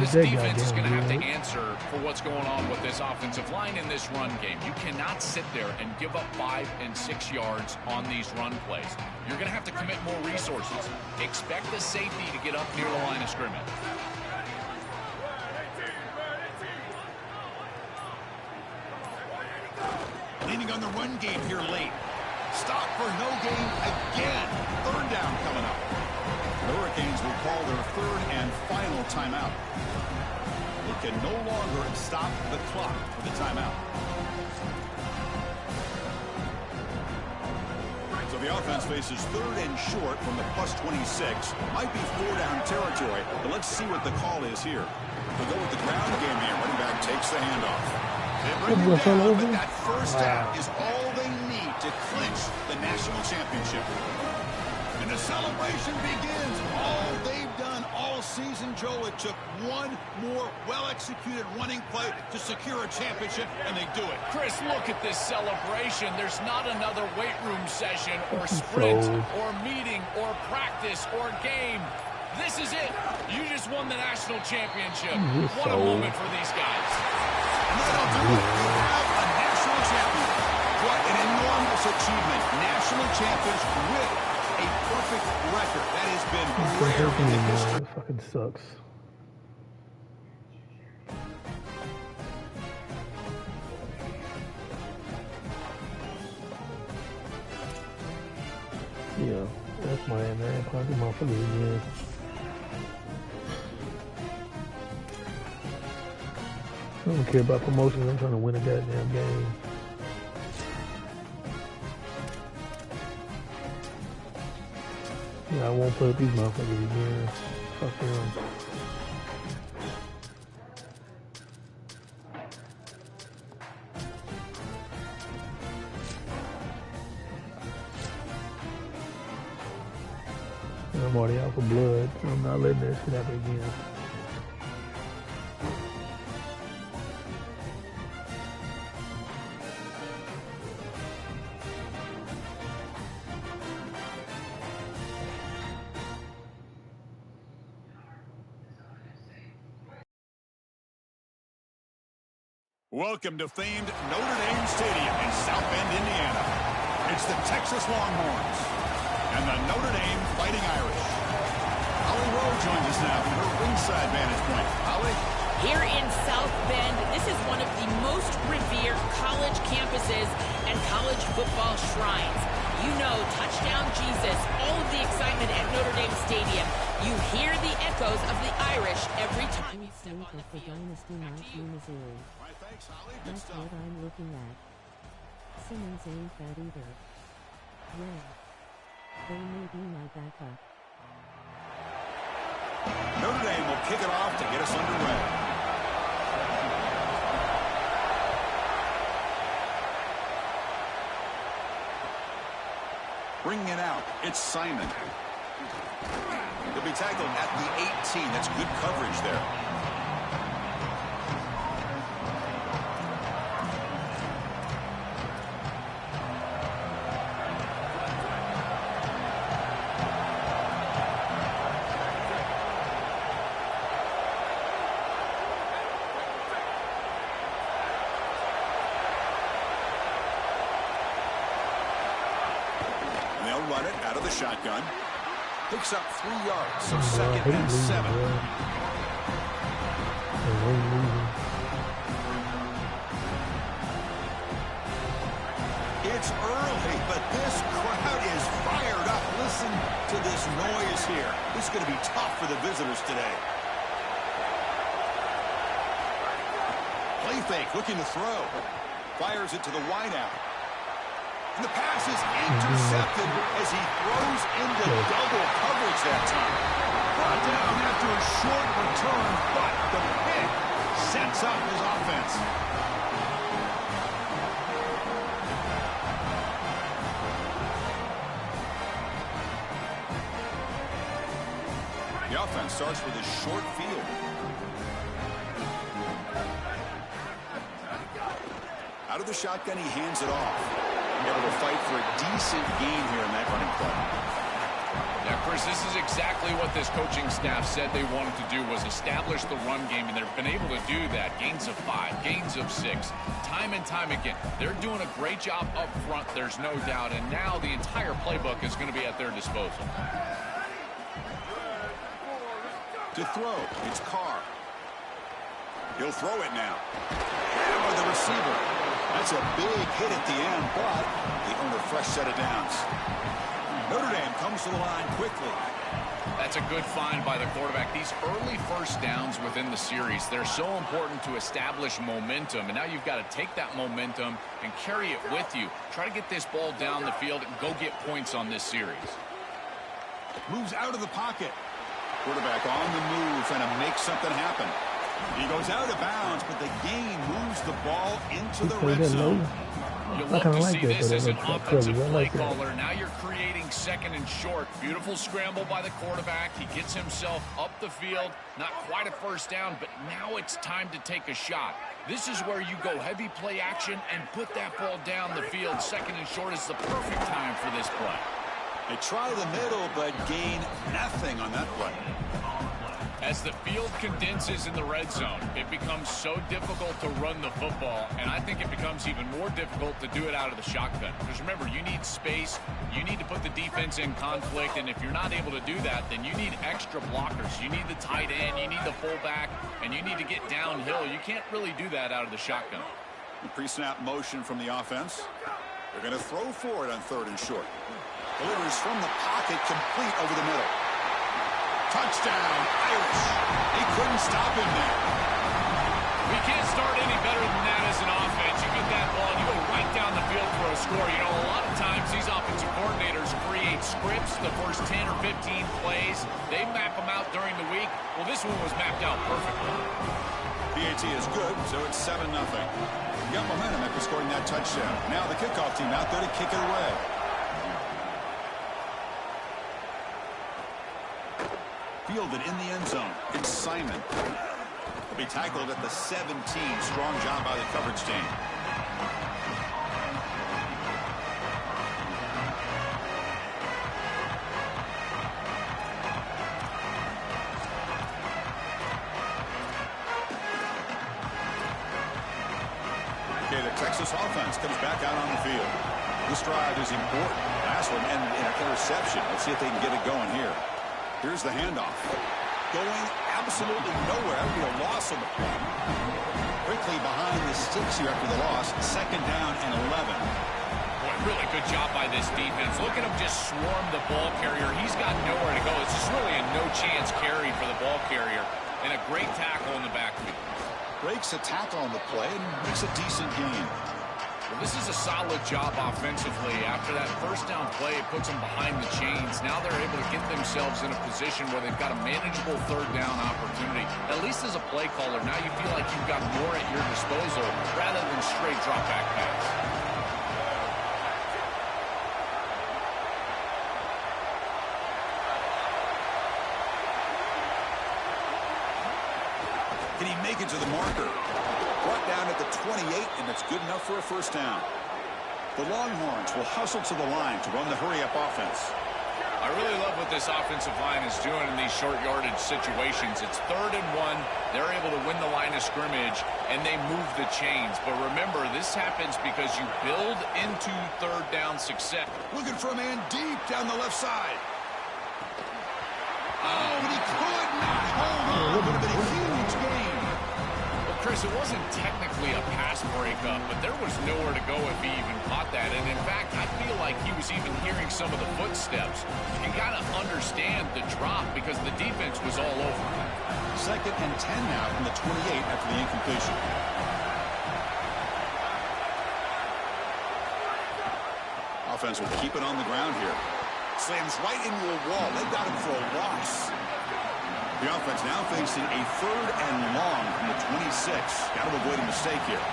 This defense is going to have to answer for what's going on with this offensive line in this run game. You cannot sit there and give up 5 and 6 yards on these run plays. You're going to have to commit more resources. Expect the safety to get up near the line of scrimmage. Leaning on the run game here late. Stop for no gain again. 3rd down coming up. The Hurricanes will call their 3rd and final timeout. They can no longer stop the clock for the timeout. So the offense faces 3rd and short from the +26. Might be 4-down territory, but let's see what the call is here. We'll go with the ground game here. Running back takes the handoff. They bring him down, but that first down is all they need to clinch the national championship. And the celebration begins. All they've done all season, Joe, it took one more well-executed running play to secure a championship, and they do it. Chris, look at this celebration. There's not another weight room session or sprint or meeting or practice or game. This is it. You just won the national championship. What a moment for these guys. And they don't that'll do it. We have a national champion. What an enormous achievement. National champions with a perfect record. That has been rare in the history. It fucking sucks. Yeah, that's my man. Probably motherfuckers again. I don't care about promotions. I'm trying to win a goddamn game. Yeah, I won't play with these motherfuckers again. Fuck them. I'm already out for blood. I'm not letting that shit happen again. Welcome to famed Notre Dame Stadium in South Bend, Indiana. It's the Texas Longhorns and the Notre Dame Fighting Irish. Holly Rowe joins us now from her ringside vantage point. Holly? Here in South Bend, this is one of the most revered college campuses and college football shrines. You know, touchdown Jesus, all of the excitement at Notre Dame Stadium. You hear the echoes of the Irish every time you step on the field. Dynasty might be Missouri. That's what I'm looking at. Simmons ain't that either. Yeah. They may be my backup. Notre Dame will kick it off to get us underway. Bringing it out, it's Simon. He'll be tackled at the 18. That's good coverage there. Run it out of the shotgun. Picks up 3 yards, so second and 7. It's early, but this crowd is fired up. Listen to this noise here. This is going to be tough for the visitors today. Play fake, looking to throw. Fires it to the wideout. And the pass is intercepted as he throws into double coverage that time. Brought down after a short return, but the pick sets up his offense. The offense starts with a short field. Out of the shotgun, he hands it off. Able to fight for a decent gain here in that running play. Yeah, Chris, this is exactly what this coaching staff said they wanted to do, was establish the run game, and they've been able to do that. Gains of 5, gains of 6, time and time again. They're doing a great job up front, there's no doubt, and now the entire playbook is going to be at their disposal. To throw, it's Carr. He'll throw it now. And with the receiver. That's a big hit at the end, but they earn a fresh set of downs. Notre Dame comes to the line quickly. That's a good find by the quarterback. These early first downs within the series, they're so important to establish momentum. And now you've got to take that momentum and carry it with you. Try to get this ball down the field and go get points on this series. Moves out of the pocket. Quarterback on the move, trying to make something happen. He goes out of bounds, but the gain moves the ball into the red zone. You love to see this as an offensive play caller. Now you're creating second and short. Beautiful scramble by the quarterback. He gets himself up the field. Not quite a first down, but now it's time to take a shot. This is where you go heavy play action and put that ball down the field. Second and short is the perfect time for this play. They try the middle, but gain nothing on that play. As the field condenses in the red zone, it becomes so difficult to run the football, and I think it becomes even more difficult to do it out of the shotgun. Because remember, you need space, you need to put the defense in conflict, and if you're not able to do that, then you need extra blockers. You need the tight end, you need the fullback, and you need to get downhill. You can't really do that out of the shotgun. The pre-snap motion from the offense. They're going to throw for it on 3rd and short. Delivers from the pocket, complete over the middle. Touchdown, Irish. He couldn't stop him there. We can't start any better than that as an offense. You get that ball, and you go right down the field for a score. You know, a lot of times these offensive coordinators create scripts, the first 10 or 15 plays. They map them out during the week. Well, this one was mapped out perfectly. PAT is good, so it's 7-0. You got momentum after scoring that touchdown. Now the kickoff team out there to kick it away. Fielded in the end zone. It's Simon. He'll be tackled at the 17. Strong job by the coverage team. Okay, the Texas offense comes back out on the field. This drive is important. Last one and an interception. Let's see if they can get it going here. Here's the handoff. Going absolutely nowhere. That'll be a loss on the play. Quickly behind the sticks here after the loss. 2nd down and 11. Boy, really good job by this defense. Look at him just swarm the ball carrier. He's got nowhere to go. It's just really a no-chance carry for the ball carrier. And a great tackle in the backfield. Breaks a tackle on the play and makes a decent gain. Well, this is a solid job offensively. After that first down play, it puts them behind the chains. Now they're able to get themselves in a position where they've got a manageable 3rd down opportunity. At least as a play caller, now you feel like you've got more at your disposal rather than straight drop-back pass. Can he make it to the marker? Brought down at the 28, and it's good enough for a 1st down. The Longhorns will hustle to the line to run the hurry-up offense. I really love what this offensive line is doing in these short yardage situations. It's 3rd and 1. They're able to win the line of scrimmage, and they move the chains. But remember, this happens because you build into 3rd down success. Looking for a man deep down the left side. Oh, but he could not hold on. Would have been a huge gain. Chris, it wasn't technically a pass breakup, but there was nowhere to go if he even caught that. And in fact, I feel like he was even hearing some of the footsteps. You can kind of understand the drop because the defense was all over him. 2nd and 10 now from the 28 after the incompletion. Offense will keep it on the ground here. Slams right into a wall. They got him for a loss. The offense now facing a 3rd and long from the 26. Got to avoid a mistake here.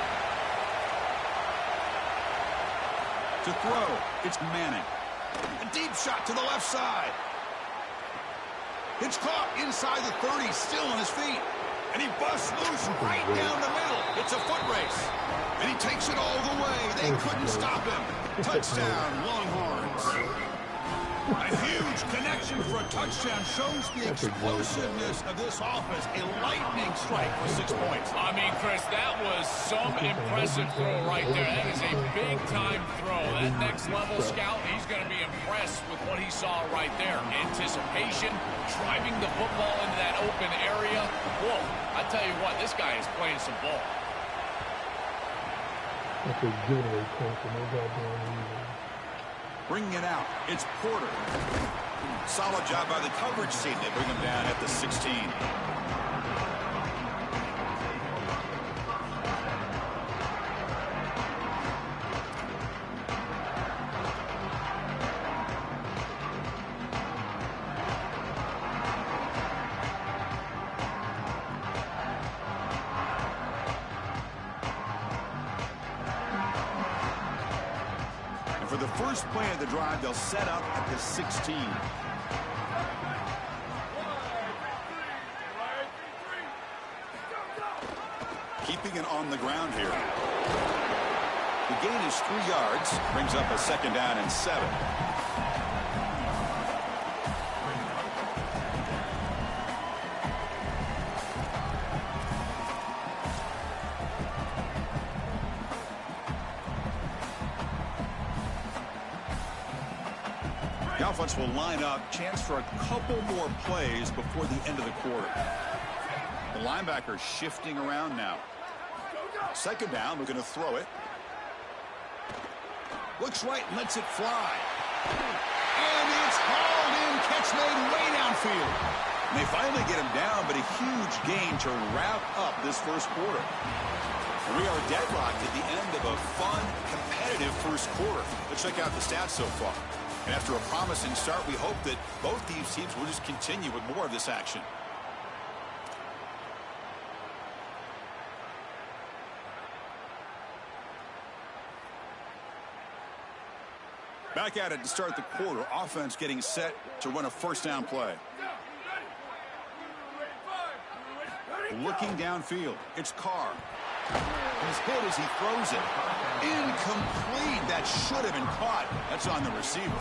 To throw, it's Manning. A deep shot to the left side. It's caught inside the 30, still on his feet. And he busts loose right down the middle. It's a foot race. And he takes it all the way. They couldn't stop him. Touchdown, Longhorns. A huge connection for a touchdown shows the explosiveness of this offense. A lightning strike for 6 points. I mean, Chris, that was some impressive throw right there. That is a big-time throw. That next-level scout, he's going to be impressed with what he saw right there. Anticipation, driving the football into that open area. Whoa, I tell you what, this guy is playing some ball. That's a giveaway point for no goddamn reason. Bringing it out, it's Porter. Solid job by the coverage team. They bring him down at the 16. For the first play of the drive, they'll set up at the 16. Keeping it on the ground here. The gain is 3 yards, brings up a 2nd down and 7. The offense will line up. Chance for a couple more plays before the end of the quarter. The linebacker shifting around now. Second down, we're going to throw it. Looks right and lets it fly. And it's hauled in. Catch made way downfield. And they finally get him down, but a huge gain to wrap up this first quarter. And we are deadlocked at the end of a fun, competitive first quarter. Let's check out the stats so far. And after a promising start, we hope that both these teams will just continue with more of this action. Back at it to start the quarter. Offense getting set to run a first down play. Looking downfield. It's Carr. He's hit as he throws it. Incomplete. That should have been caught. That's on the receiver.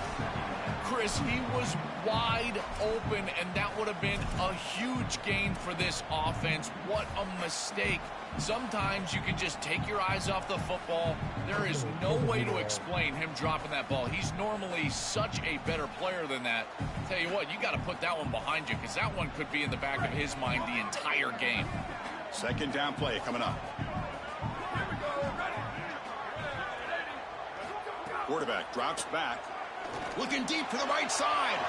Chris, he was wide open, and that would have been a huge gain for this offense. What a mistake. Sometimes you can just take your eyes off the football. There is no way to explain him dropping that ball. He's normally such a better player than that. Tell you what, you got to put that one behind you, because that one could be in the back of his mind the entire game. Second down play coming up. Quarterback drops back. Looking deep to the right side.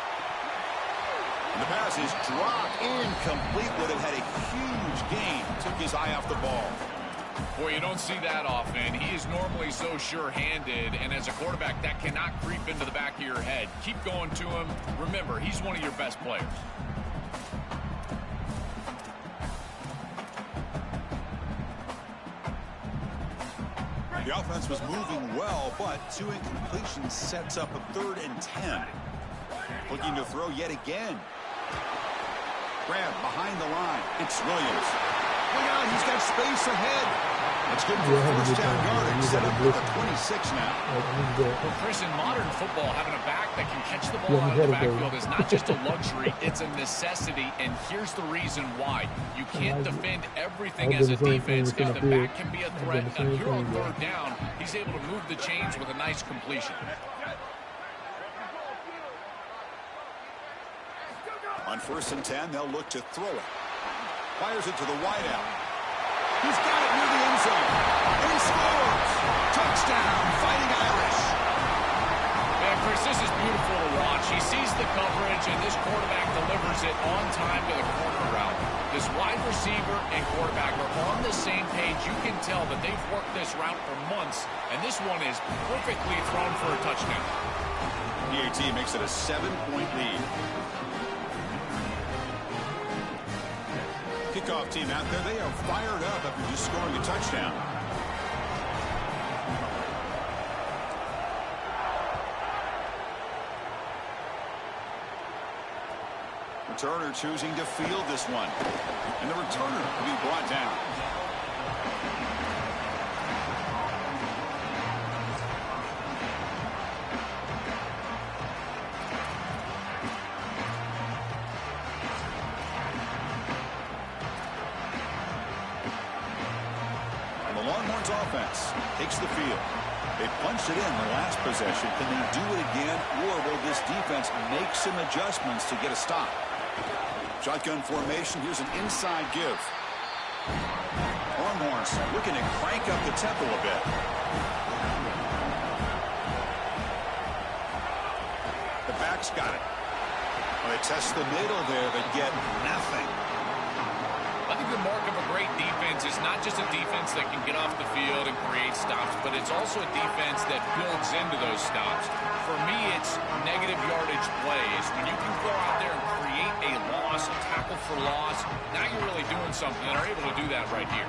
And the pass is dropped incomplete. Would have had a huge gain. Took his eye off the ball. Boy, you don't see that often. He is normally so sure-handed, and as a quarterback, that cannot creep into the back of your head. Keep going to him. Remember, he's one of your best players. The offense was moving well, but 2 incompletions sets up a 3rd and 10. Looking to throw yet again. Grab behind the line. It's Williams. Look out, he's got space ahead. That's good for first down yardage. Set up with a 26 now. Chris, in modern football, having a back that can catch the ball out of the backfield is not just a luxury, it's a necessity, and here's the reason why. You can't defend everything as a defense if the back can be a threat. Now, here on 3rd down, he's able to move the chains with a nice completion. On 1st and 10, they'll look to throw it. Fires it to the wideout. He's got it near the end zone. And he scores! Touchdown, Fighting Irish! Man, Chris, this is beautiful to watch. He sees the coverage, and this quarterback delivers it on time to the corner route. This wide receiver and quarterback are on the same page. You can tell that they've worked this route for months, and this one is perfectly thrown for a touchdown. PAT makes it a 7-point lead. Kickoff team out there, they are fired up after just scoring a touchdown. Returner choosing to field this one. And the returner will be brought down. Offense takes the field. They punched it in the last possession. Can they do it again, or will this defense make some adjustments to get a stop? Shotgun formation. Here's an inside give. Longhorns looking to crank up the tempo a bit. The back's got it. Well, they test the middle there, but get nothing. I think the mark of a great defense is not just a defense that can get off the field and create stops, but it's also a defense that builds into those stops. For me, it's negative yardage plays. When you can go out there and create a loss, a tackle for loss, now you're really doing something, and are able to do that right here.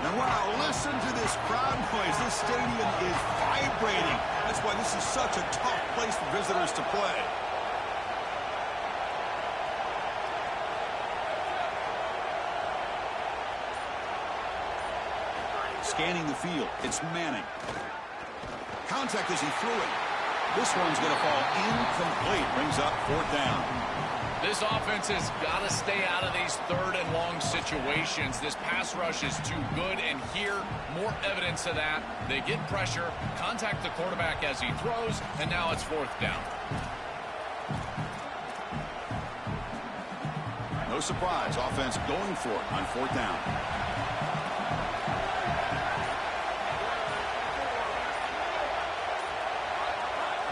And wow, listen to this crowd noise. This stadium is vibrating. That's why this is such a tough place for visitors to play. Scanning the field, it's Manning. Contact as he threw it. This one's going to fall incomplete. Brings up 4th down. This offense has got to stay out of these third and long situations. This pass rush is too good, and here, more evidence of that. They get pressure, contact the quarterback as he throws, and now it's fourth down. No surprise, offense going for it on fourth down.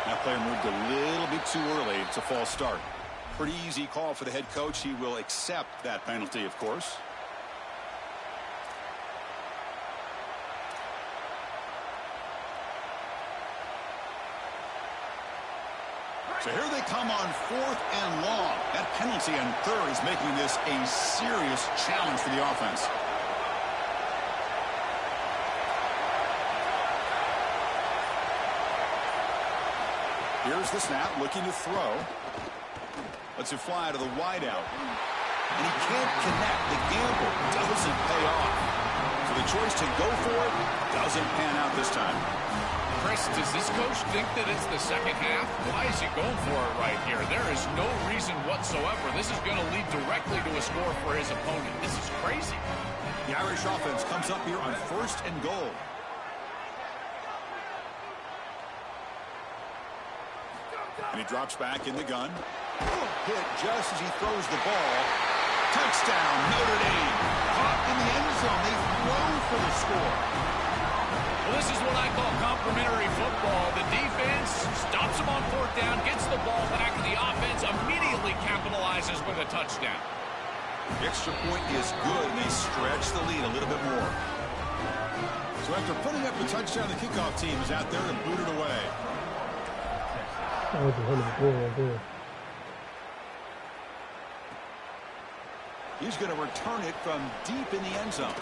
That player moved a little bit too early. It's a false start. Pretty easy call for the head coach. He will accept that penalty, of course. So here they come on fourth and long. That penalty on third is making this a serious challenge for the offense. Here's the snap, looking to throw. Lets it fly to the wideout. And he can't connect. The gamble doesn't pay off. So the choice to go for it doesn't pan out this time. Chris, does this coach think that it's the second half? Why is he going for it right here? There is no reason whatsoever. This is going to lead directly to a score for his opponent. This is crazy. The Irish offense comes up here on first and goal. And he drops back in the gun. Hit just as he throws the ball. Touchdown, Notre Dame. Caught in the end zone. They throw for the score. Well, this is what I call complimentary football. The defense stops him on fourth down, gets the ball back, and the offense immediately capitalizes with a touchdown. The extra point is good, and they stretch the lead a little bit more. So after putting up a touchdown, the kickoff team is out there to boot it away. That was a hell of a goal right there. He's going to return it from deep in the end zone.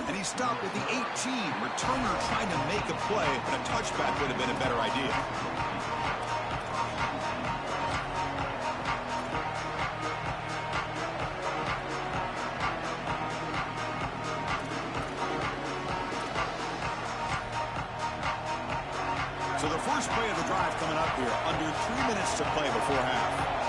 And he stopped at the 18. Returner trying to make a play, but a touchback would have been a better idea. So the first play of the drive coming up here, under 3 minutes to play before half.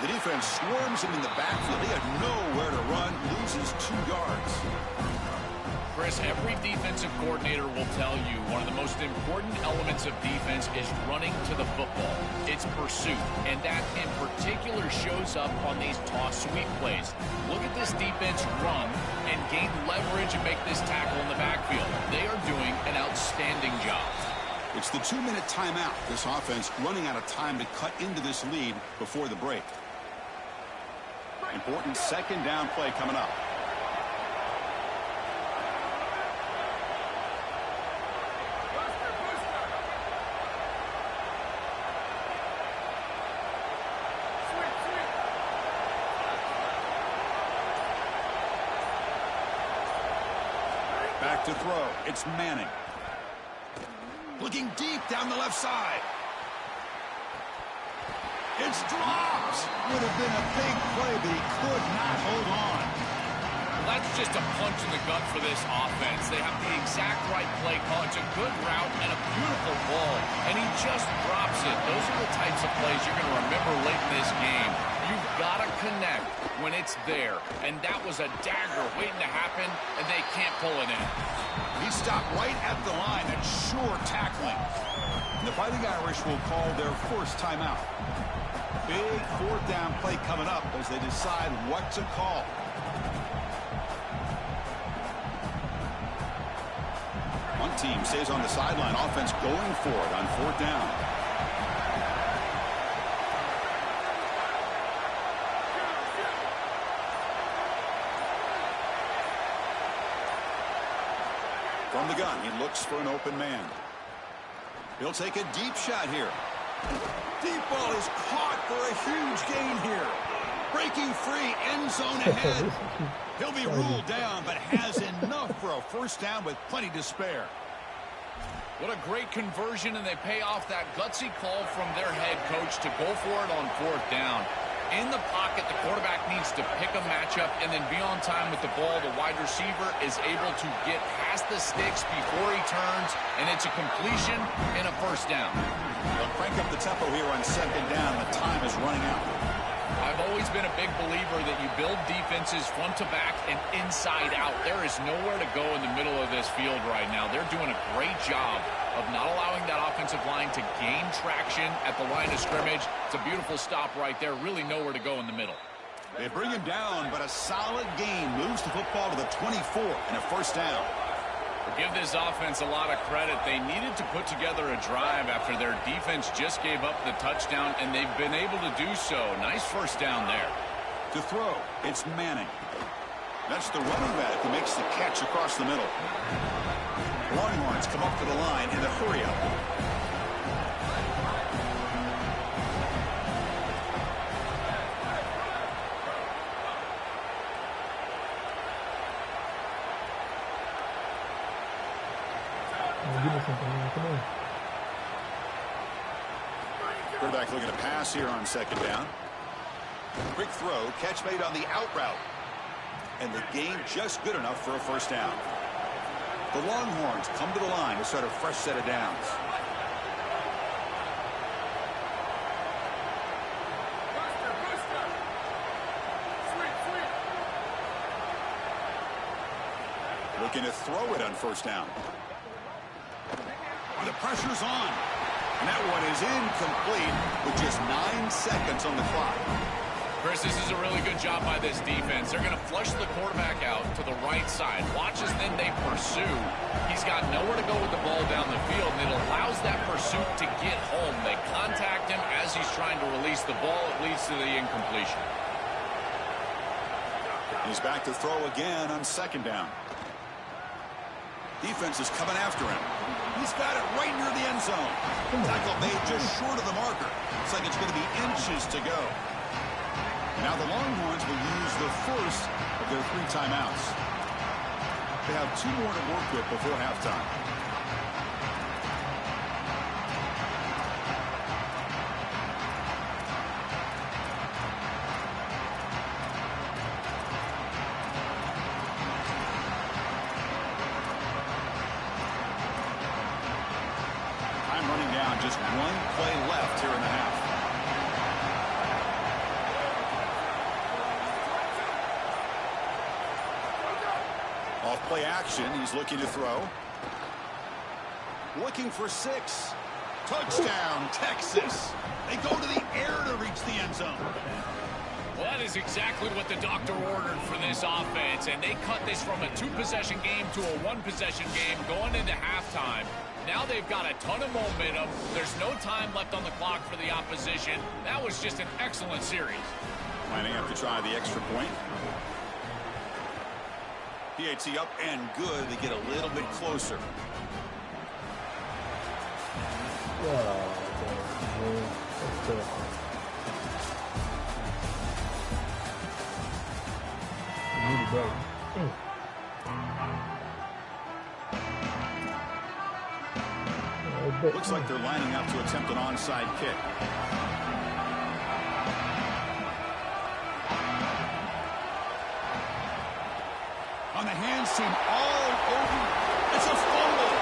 The defense swarms him in the backfield. He had nowhere to run, loses 2 yards. Chris, every defensive coordinator will tell you one of the most important elements of defense is running to the football. It's pursuit, and that in particular shows up on these toss sweep plays. Look at this defense run and gain leverage and make this tackle in the backfield. They are doing an outstanding job. It's the 2-minute timeout. This offense running out of time to cut into this lead before the break. Important second down play coming up. Back to throw. It's Manning. Looking deep down the left side. It's dropped. Would have been a big play, but he could not hold on. Well, that's just a punch in the gut for this offense. They have the exact right play call. It's a good route and a beautiful ball, and he just drops it. Those are the types of plays you're going to remember late in this game. You've got to connect when it's there, and that was a dagger waiting to happen, and they can't pull it in. He stopped right at the line. That's sure tackling. And the Fighting Irish will call their first timeout. Big fourth down play coming up as they decide what to call. One team stays on the sideline. Offense going for it on fourth down. From the gun, he looks for an open man. He'll take a deep shot here. Deep ball is caught for a huge gain here. Breaking free, end zone ahead. He'll be ruled down, but has enough for a first down with plenty to spare. What a great conversion, and they pay off that gutsy call from their head coach to go for it on fourth down. In the pocket, the quarterback needs to pick a matchup and then be on time with the ball. The wide receiver is able to get past the sticks before he turns, and it's a completion and a first down. They'll crank up the tempo here on second down. The time is running out. I've always been a big believer that you build defenses front to back and inside out. There is nowhere to go in the middle of this field right now. They're doing a great job of not allowing that offensive line to gain traction at the line of scrimmage. It's a beautiful stop right there. Really nowhere to go in the middle. They bring him down, but a solid gain moves the football to the 24 and a first down. Give this offense a lot of credit. They needed to put together a drive after their defense just gave up the touchdown, and they've been able to do so. Nice first down there. To throw, it's Manning. That's the running back who makes the catch across the middle. Longhorns come up to the line in the hurry-up. Give me something, man. Come on. Quarterback looking to pass here on second down. Quick throw, catch made on the out route. And the gain just good enough for a first down. The Longhorns come to the line to start a fresh set of downs. Looking to throw it on first down. The pressure's on. And that one is incomplete with just 9 seconds on the clock. Chris, this is a really good job by this defense. They're going to flush the quarterback out to the right side. Watch as then they pursue. He's got nowhere to go with the ball down the field, and it allows that pursuit to get home. They contact him as he's trying to release the ball. It leads to the incompletion. He's back to throw again on second down. Defense is coming after him. He's got it right near the end zone. Tackle made just short of the marker. Looks like it's going to be inches to go. Now the Longhorns will use the first of their 3 timeouts. They have 2 more to work with before halftime. Just 1 play left here in the half. Off play action, he's looking to throw. Looking for 6. Touchdown, Texas. They go to the air to reach the end zone. Well, that is exactly what the doctor ordered for this offense, and they cut this from a 2-possession game to a 1-possession game going into halftime. Now they've got a ton of momentum. There's no time left on the clock for the opposition. That was just an excellent series. Lining up to try the extra point. PAT up and good. They get a little bit closer. Looks like they're lining up to attempt an onside kick. On the hands team all over. It's a fumble.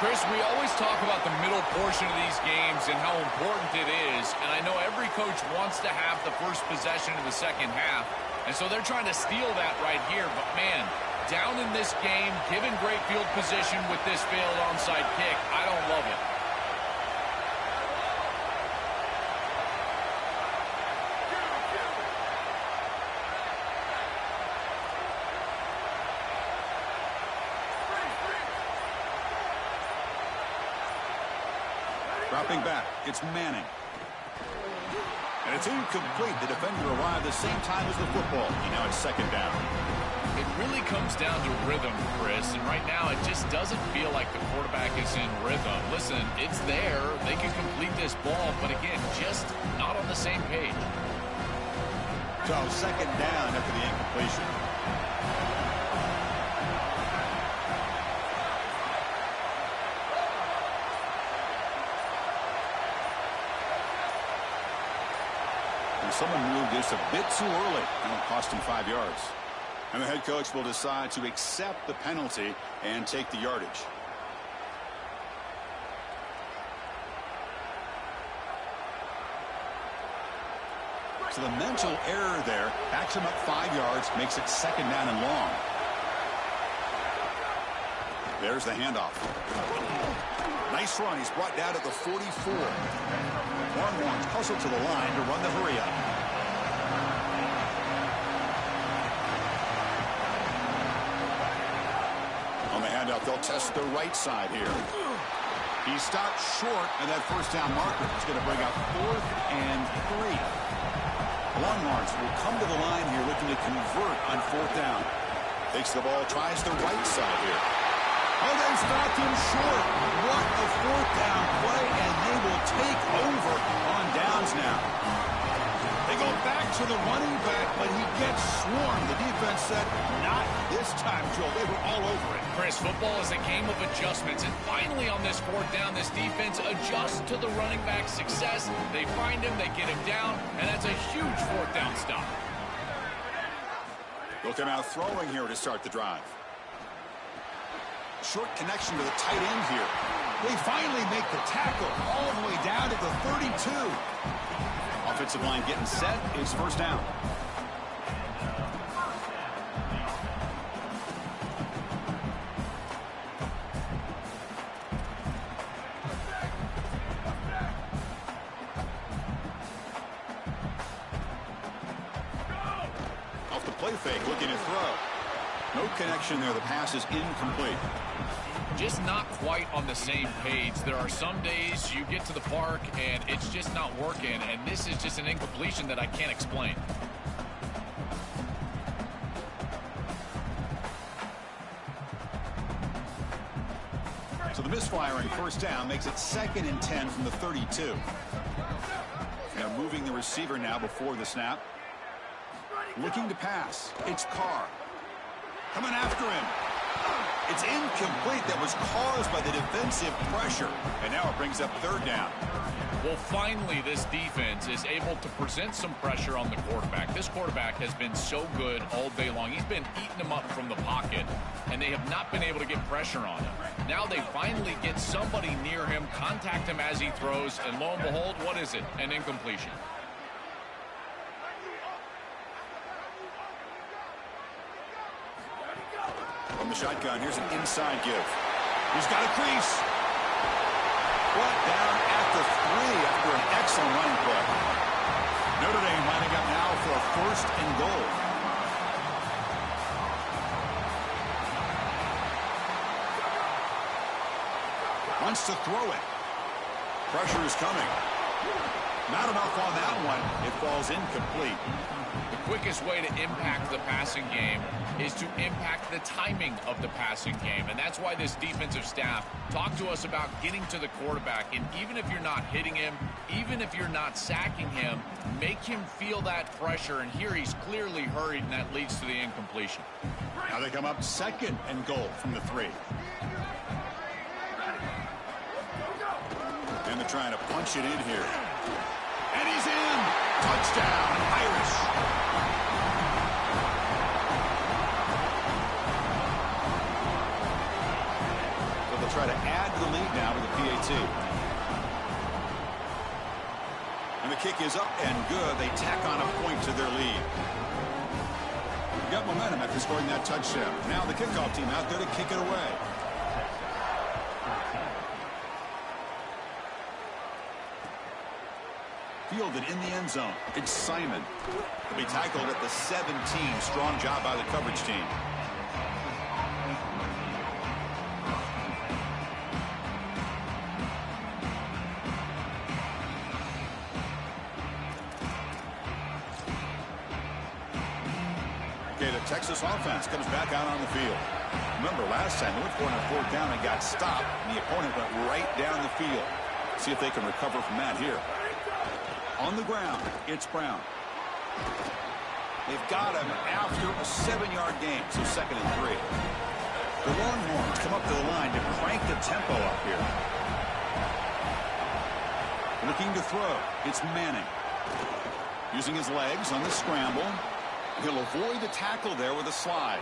Chris, we always talk about the middle portion of these games and how important it is. And I know every coach wants to have the first possession of the second half. And so they're trying to steal that right here. But, man, down in this game, given great field position with this failed onside kick, I don't love it. Dropping back, it's Manning. And it's incomplete. The defender arrived the same time as the football. And now it's second down. It really comes down to rhythm, Chris, and right now it just doesn't feel like the quarterback is in rhythm. Listen, it's there. They can complete this ball, but again, just not on the same page. So second down after the incompletion. And someone moved just a bit too early, and it cost him 5 yards. And the head coach will decide to accept the penalty and take the yardage. So the mental error there backs him up 5 yards, makes it second down and long. There's the handoff. Nice run. He's brought down at the 44. Longhorns hustle to the line to run the hurry up. On the handoff, they'll test the right side here. He stopped short, and that first down marker is going to bring up 4th and 3. Longhorns will come to the line here looking to convert on 4th down. Takes the ball, tries the right side here. Oh, they stopped him short. What a 4th down play, and they will take over on downs now. They go back to the running back, but he gets swarmed. The defense said, not this time, Joe. They were all over it. Chris, football is a game of adjustments, and finally on this 4th down, this defense adjusts to the running back's success. They find him, they get him down, and that's a huge 4th down stop. They'll come out throwing here to start the drive. Short connection to the tight end here. They finally make the tackle all the way down to the 32. Offensive line getting set. It's first down. Off the play fake, looking to throw. No connection there. The pass is incomplete. Just not quite on the same page. There are some days you get to the park and it's just not working, and this is just an incompletion that I can't explain. So the misfiring first down makes it 2nd and 10 from the 32. Now moving the receiver now before the snap. Looking to pass. It's Carr. Coming after him. It's incomplete. That was caused by the defensive pressure. And now it brings up 3rd down. Well, finally, this defense is able to present some pressure on the quarterback. This quarterback has been so good all day long. He's been eating them up from the pocket, and they have not been able to get pressure on him. Now they finally get somebody near him, contact him as he throws, and lo and behold, what is it? An incompletion. From the shotgun, here's an inside give. He's got a crease. Brought down at the 3 after an excellent running play. Notre Dame lining up now for a 1st and goal. Wants to throw it. Pressure is coming. Not enough on that one. It falls incomplete. The quickest way to impact the passing game is to impact the timing of the passing game. And that's why this defensive staff talked to us about getting to the quarterback. And even if you're not hitting him, even if you're not sacking him, make him feel that pressure. And here he's clearly hurried, and that leads to the incompletion. Now they come up 2nd and goal from the 3. And they're trying to punch it in here. And he's in. Touchdown, Irish. So they'll try to add to the lead now with the PAT. And the kick is up and good. They tack on a point to their lead. They got momentum after scoring that touchdown. Now the kickoff team out there to kick it away. Fielded in the end zone. It's Simon. He'll be tackled at the 17. Strong job by the coverage team. Okay, the Texas offense comes back out on the field. Remember, last time they went for it on 4th down and got stopped, and the opponent went right down the field. See if they can recover from that here. On the ground, it's Brown. They've got him after a 7-yard gain, so 2nd and 3. The Longhorns come up to the line to crank the tempo up here. Looking to throw. It's Manning. Using his legs on the scramble. He'll avoid the tackle there with a slide.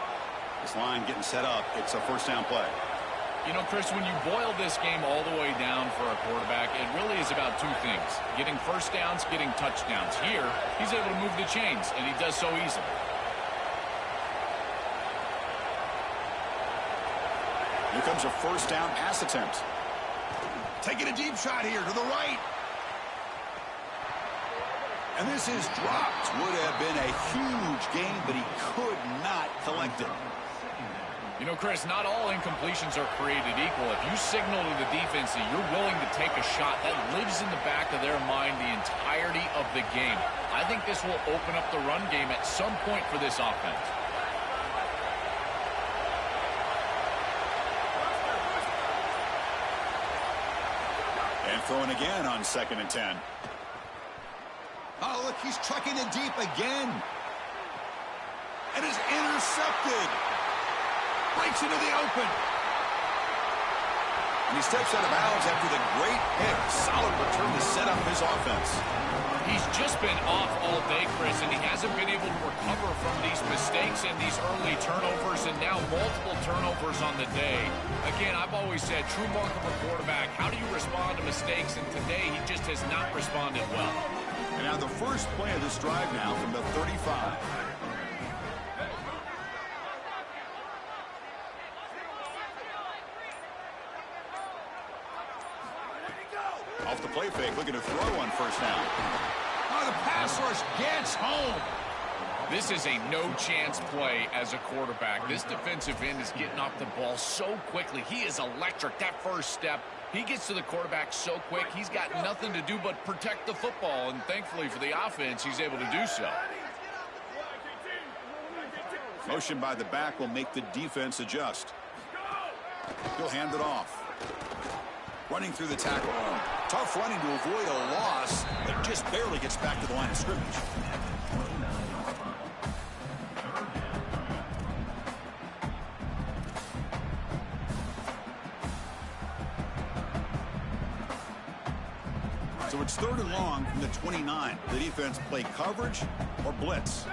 This line getting set up. It's a first down play. You know, Chris, when you boil this game all the way down for a quarterback, it really is about two things. Getting first downs, getting touchdowns. Here, he's able to move the chains, and he does so easily. Here comes a first down pass attempt. Taking a deep shot here to the right. And this is dropped. Would have been a huge gain, but he could not collect it. You know, Chris, not all incompletions are created equal. If you signal to the defense that you're willing to take a shot, that lives in the back of their mind the entirety of the game. I think this will open up the run game at some point for this offense. And throwing again on 2nd and 10. Oh, look, he's trucking it deep again. And is intercepted. Breaks into the open. And he steps out of bounds after the great hit. Solid return to set up his offense. He's just been off all day, Chris, and he hasn't been able to recover from these mistakes and these early turnovers, and now multiple turnovers on the day. Again, I've always said, true mark of a quarterback, how do you respond to mistakes? And today, he just has not responded well. And now the first play of this drive now from the 35. Off the play fake, looking to throw on first down. Oh, the pass rush gets home. This is a no-chance play as a quarterback. This defensive end is getting off the ball so quickly. He is electric. That first step, he gets to the quarterback so quick, he's got nothing to do but protect the football. And thankfully for the offense, he's able to do so. Motion by the back will make the defense adjust. He'll hand it off. Running through the tackle. Tough running to avoid a loss, but just barely gets back to the line of scrimmage. So it's 3rd and long from the 29. The defense play coverage or blitz.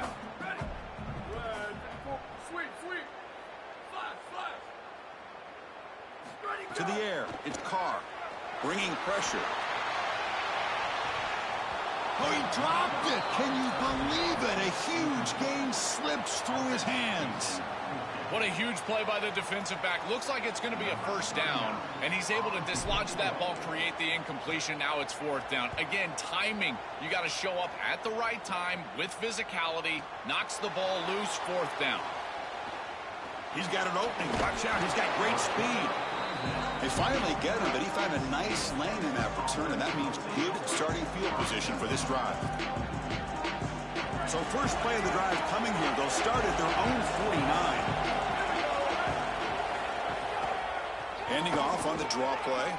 To the air, it's Carr, bringing pressure. Oh, he dropped it. Can you believe it? A huge gain slips through his hands. What a huge play by the defensive back. Looks like it's going to be a first down, and he's able to dislodge that ball, create the incompletion. Now it's 4th down. Again, timing. You got to show up at the right time with physicality. Knocks the ball loose, 4th down. He's got an opening. Watch out. He's got great speed. They finally get him, but he found a nice lane in that return, and that means good starting field position for this drive. So first play of the drive coming here. They'll start at their own 49. Handing off on the draw play.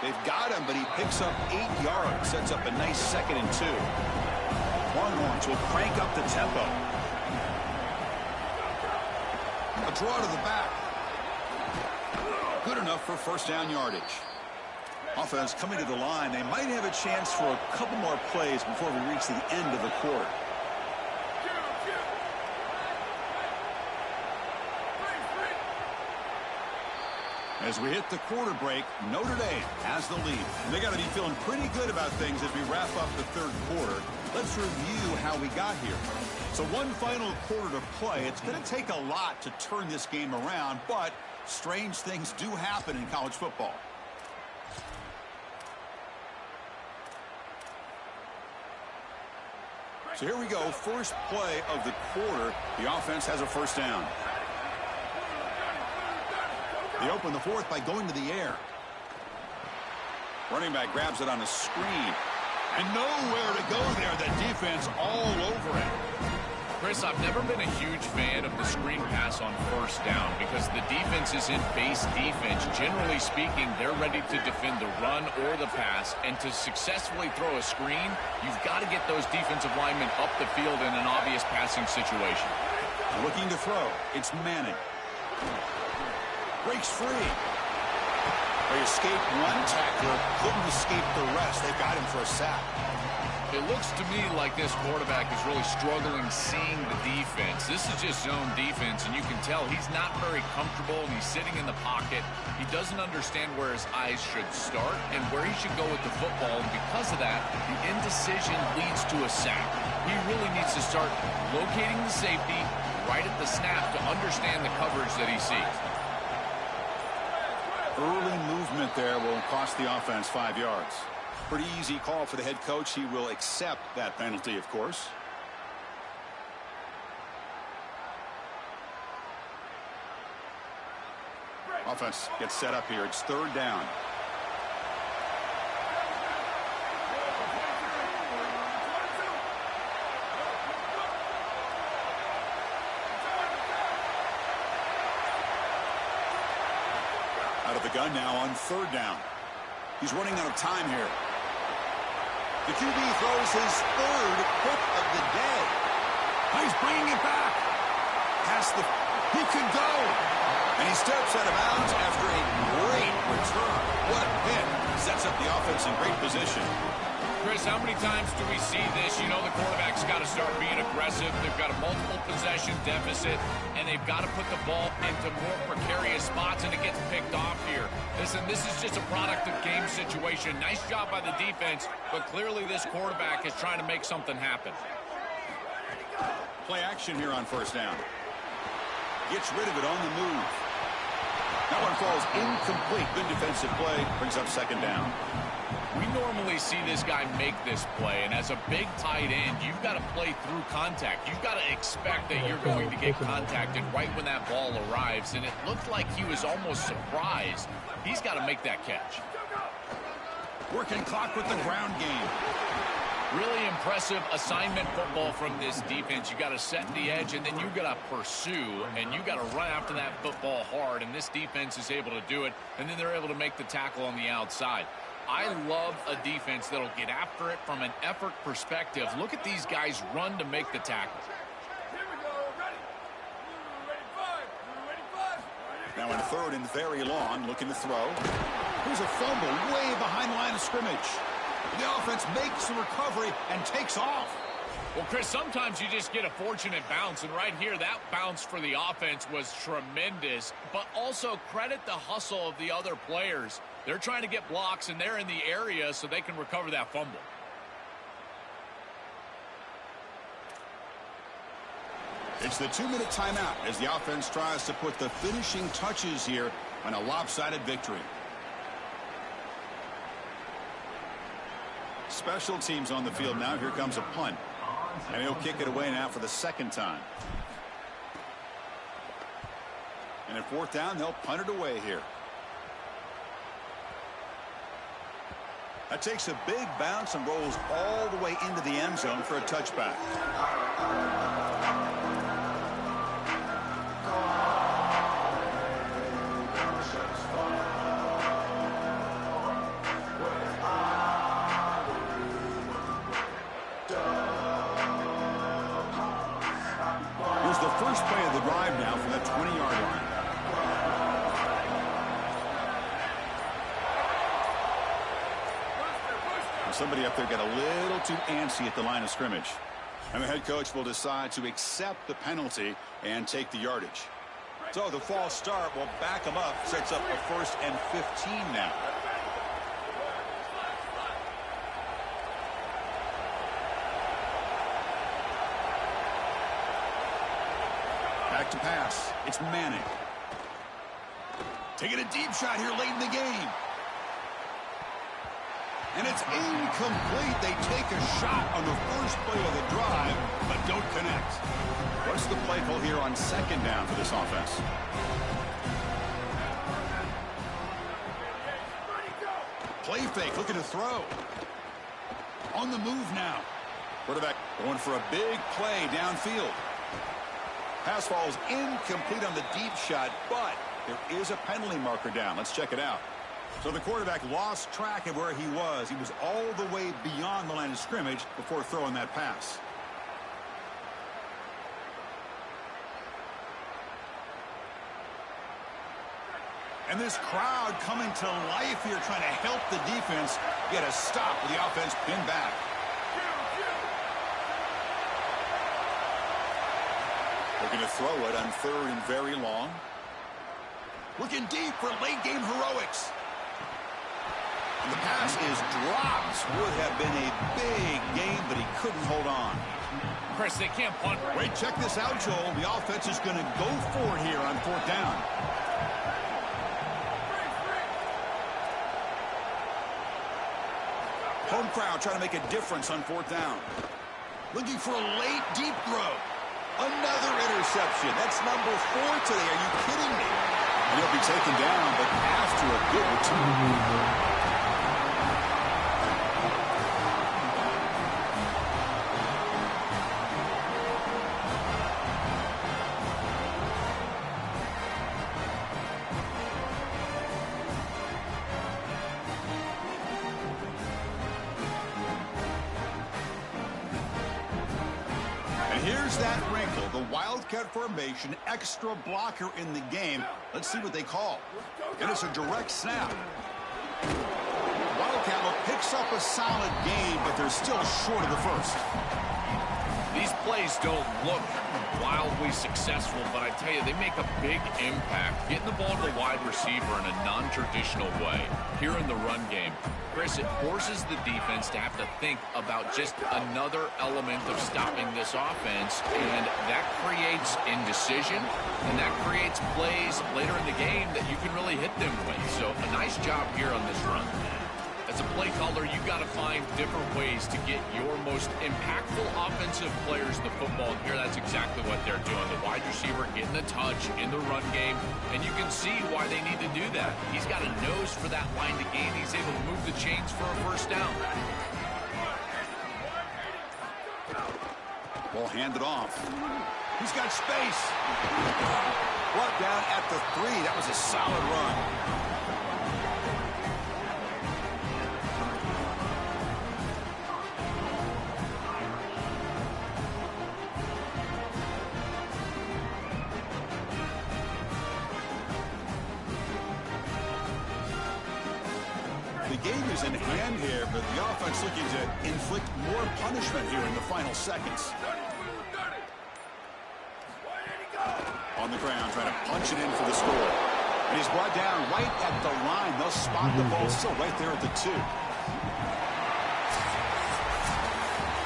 They've got him, but he picks up 8 yards. Sets up a nice 2nd and 2. Longhorns will crank up the tempo. A draw to the back. Good enough for first down yardage. Offense coming to the line. They might have a chance for a couple more plays before we reach the end of the quarter. As we hit the quarter break, Notre Dame has the lead. And they got to be feeling pretty good about things as we wrap up the 3rd quarter. Let's review how we got here. So one final quarter to play. It's going to take a lot to turn this game around, but strange things do happen in college football. So here we go. First play of the quarter. The offense has a first down. They open the 4th by going to the air. Running back grabs it on a screen. And nowhere to go there. The defense all over it. Chris, I've never been a huge fan of the screen pass on first down because the defense is in base defense. Generally speaking, they're ready to defend the run or the pass. And to successfully throw a screen, you've got to get those defensive linemen up the field in an obvious passing situation. Looking to throw. It's Manning. Breaks free. They escaped one tackler, couldn't escape the rest. They've got him for a sack. It looks to me like this quarterback is really struggling seeing the defense. This is just zone defense, and you can tell he's not very comfortable, and he's sitting in the pocket. He doesn't understand where his eyes should start and where he should go with the football, and because of that, the indecision leads to a sack. He really needs to start locating the safety right at the snap to understand the coverage that he sees. Early movement there will cost the offense 5 yards. Pretty easy call for the head coach. He will accept that penalty, of course. Offense gets set up here. It's 3rd down. Out of the gun now on 3rd down. He's running out of time here. The QB throws his 3rd pick of the day. He's bringing it back. He could go. And he steps out of bounds after a great return. What a pick. Sets up the offense in great position. Chris, how many times do we see this? You know the quarterback's got to start being aggressive. They've got a multiple possession deficit, and they've got to put the ball into more precarious spots, and it gets picked off here. Listen, this is just a product of game situation. Nice job by the defense, but clearly this quarterback is trying to make something happen. Play action here on 1st down. Gets rid of it on the move. That one falls incomplete. Good defensive play. Brings up 2nd down. We normally see this guy make this play, and as a big tight end, you've got to play through contact. You've got to expect that you're going to get contacted right when that ball arrives, and it looked like he was almost surprised. He's got to make that catch. Working clock with the ground game. Really impressive assignment football from this defense. You got to set the edge, and then you got to pursue, and you got to run after that football hard, and this defense is able to do it, and then they're able to make the tackle on the outside. I love a defense that'll get after it from an effort perspective. Look at these guys run to make the tackle. Now in 3rd and very long, looking to throw. Here's a fumble way behind the line of scrimmage. The offense makes the recovery and takes off. Well, Chris, sometimes you just get a fortunate bounce, and right here, that bounce for the offense was tremendous, but also credit the hustle of the other players. They're trying to get blocks, and they're in the area so they can recover that fumble. It's the 2-minute timeout as the offense tries to put the finishing touches here on a lopsided victory. Special teams on the field now. Here comes a punt. And he'll kick it away now for the 2nd time. And at 4th down, they'll punt it away here. That takes a big bounce and rolls all the way into the end zone for a touchback. Here's the first play of the drive now from the 20-yard line. Somebody up there got a little too antsy at the line of scrimmage. And the head coach will decide to accept the penalty and take the yardage. So the false start will back him up, sets up a 1st and 15 now. Back to pass. It's Manning. Taking a deep shot here late in the game. And it's incomplete. They take a shot on the first play of the drive, but don't connect. What's the play call here on 2nd down for this offense? Play fake, looking to throw. On the move now. Quarterback going for a big play downfield. Pass falls incomplete on the deep shot, but there is a penalty marker down. Let's check it out. So the quarterback lost track of where he was. He was all the way beyond the line of scrimmage before throwing that pass. And this crowd coming to life here, trying to help the defense get a stop with the offense pinned back. Looking to throw it on 3rd and very long. Looking deep for late game heroics. And the pass is dropped. Would have been a big game, but he couldn't hold on. Chris, they can't punt. Wait, check this out, Joel. The offense is going to go for it here on 4th down. Home crowd trying to make a difference on 4th down. Looking for a late, deep throw. Another interception. That's number 4 today. Are you kidding me? And he'll be taken down, but after a good return. Here's that wrinkle, the Wildcat formation, extra blocker in the game. Let's see what they call. And it's a direct snap. Wildcat picks up a solid game, but they're still short of the first. These plays don't look wildly successful, but I tell you, they make a big impact. Getting the ball to the wide receiver in a non-traditional way here in the run game. Chris, it forces the defense to have to think about just another element of stopping this offense, and that creates indecision, and that creates plays later in the game that you can really hit them with. So a nice job here on this run. As a play caller, you've got to find different ways to get your most impactful offensive players the football. And here, that's exactly what they're doing. The wide receiver getting the touch in the run game, and you can see why they need to do that. He's got a nose for that line to gain. He's able to move the chains for a first down. Ball handed off. He's got space. Brought down at the 3. That was a solid run. The game is in hand here, but the offense looking to inflict more punishment here in the final seconds. On the ground, trying to punch it in for the score. And he's brought down right at the line. They'll spot the ball still right there at the 2.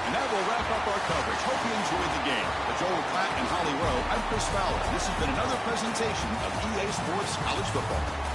And that will wrap up our coverage. Hope you enjoyed the game. For Joel Klatt and Holly Rowe, I'm Chris Fowler. This has been another presentation of EA Sports College Football.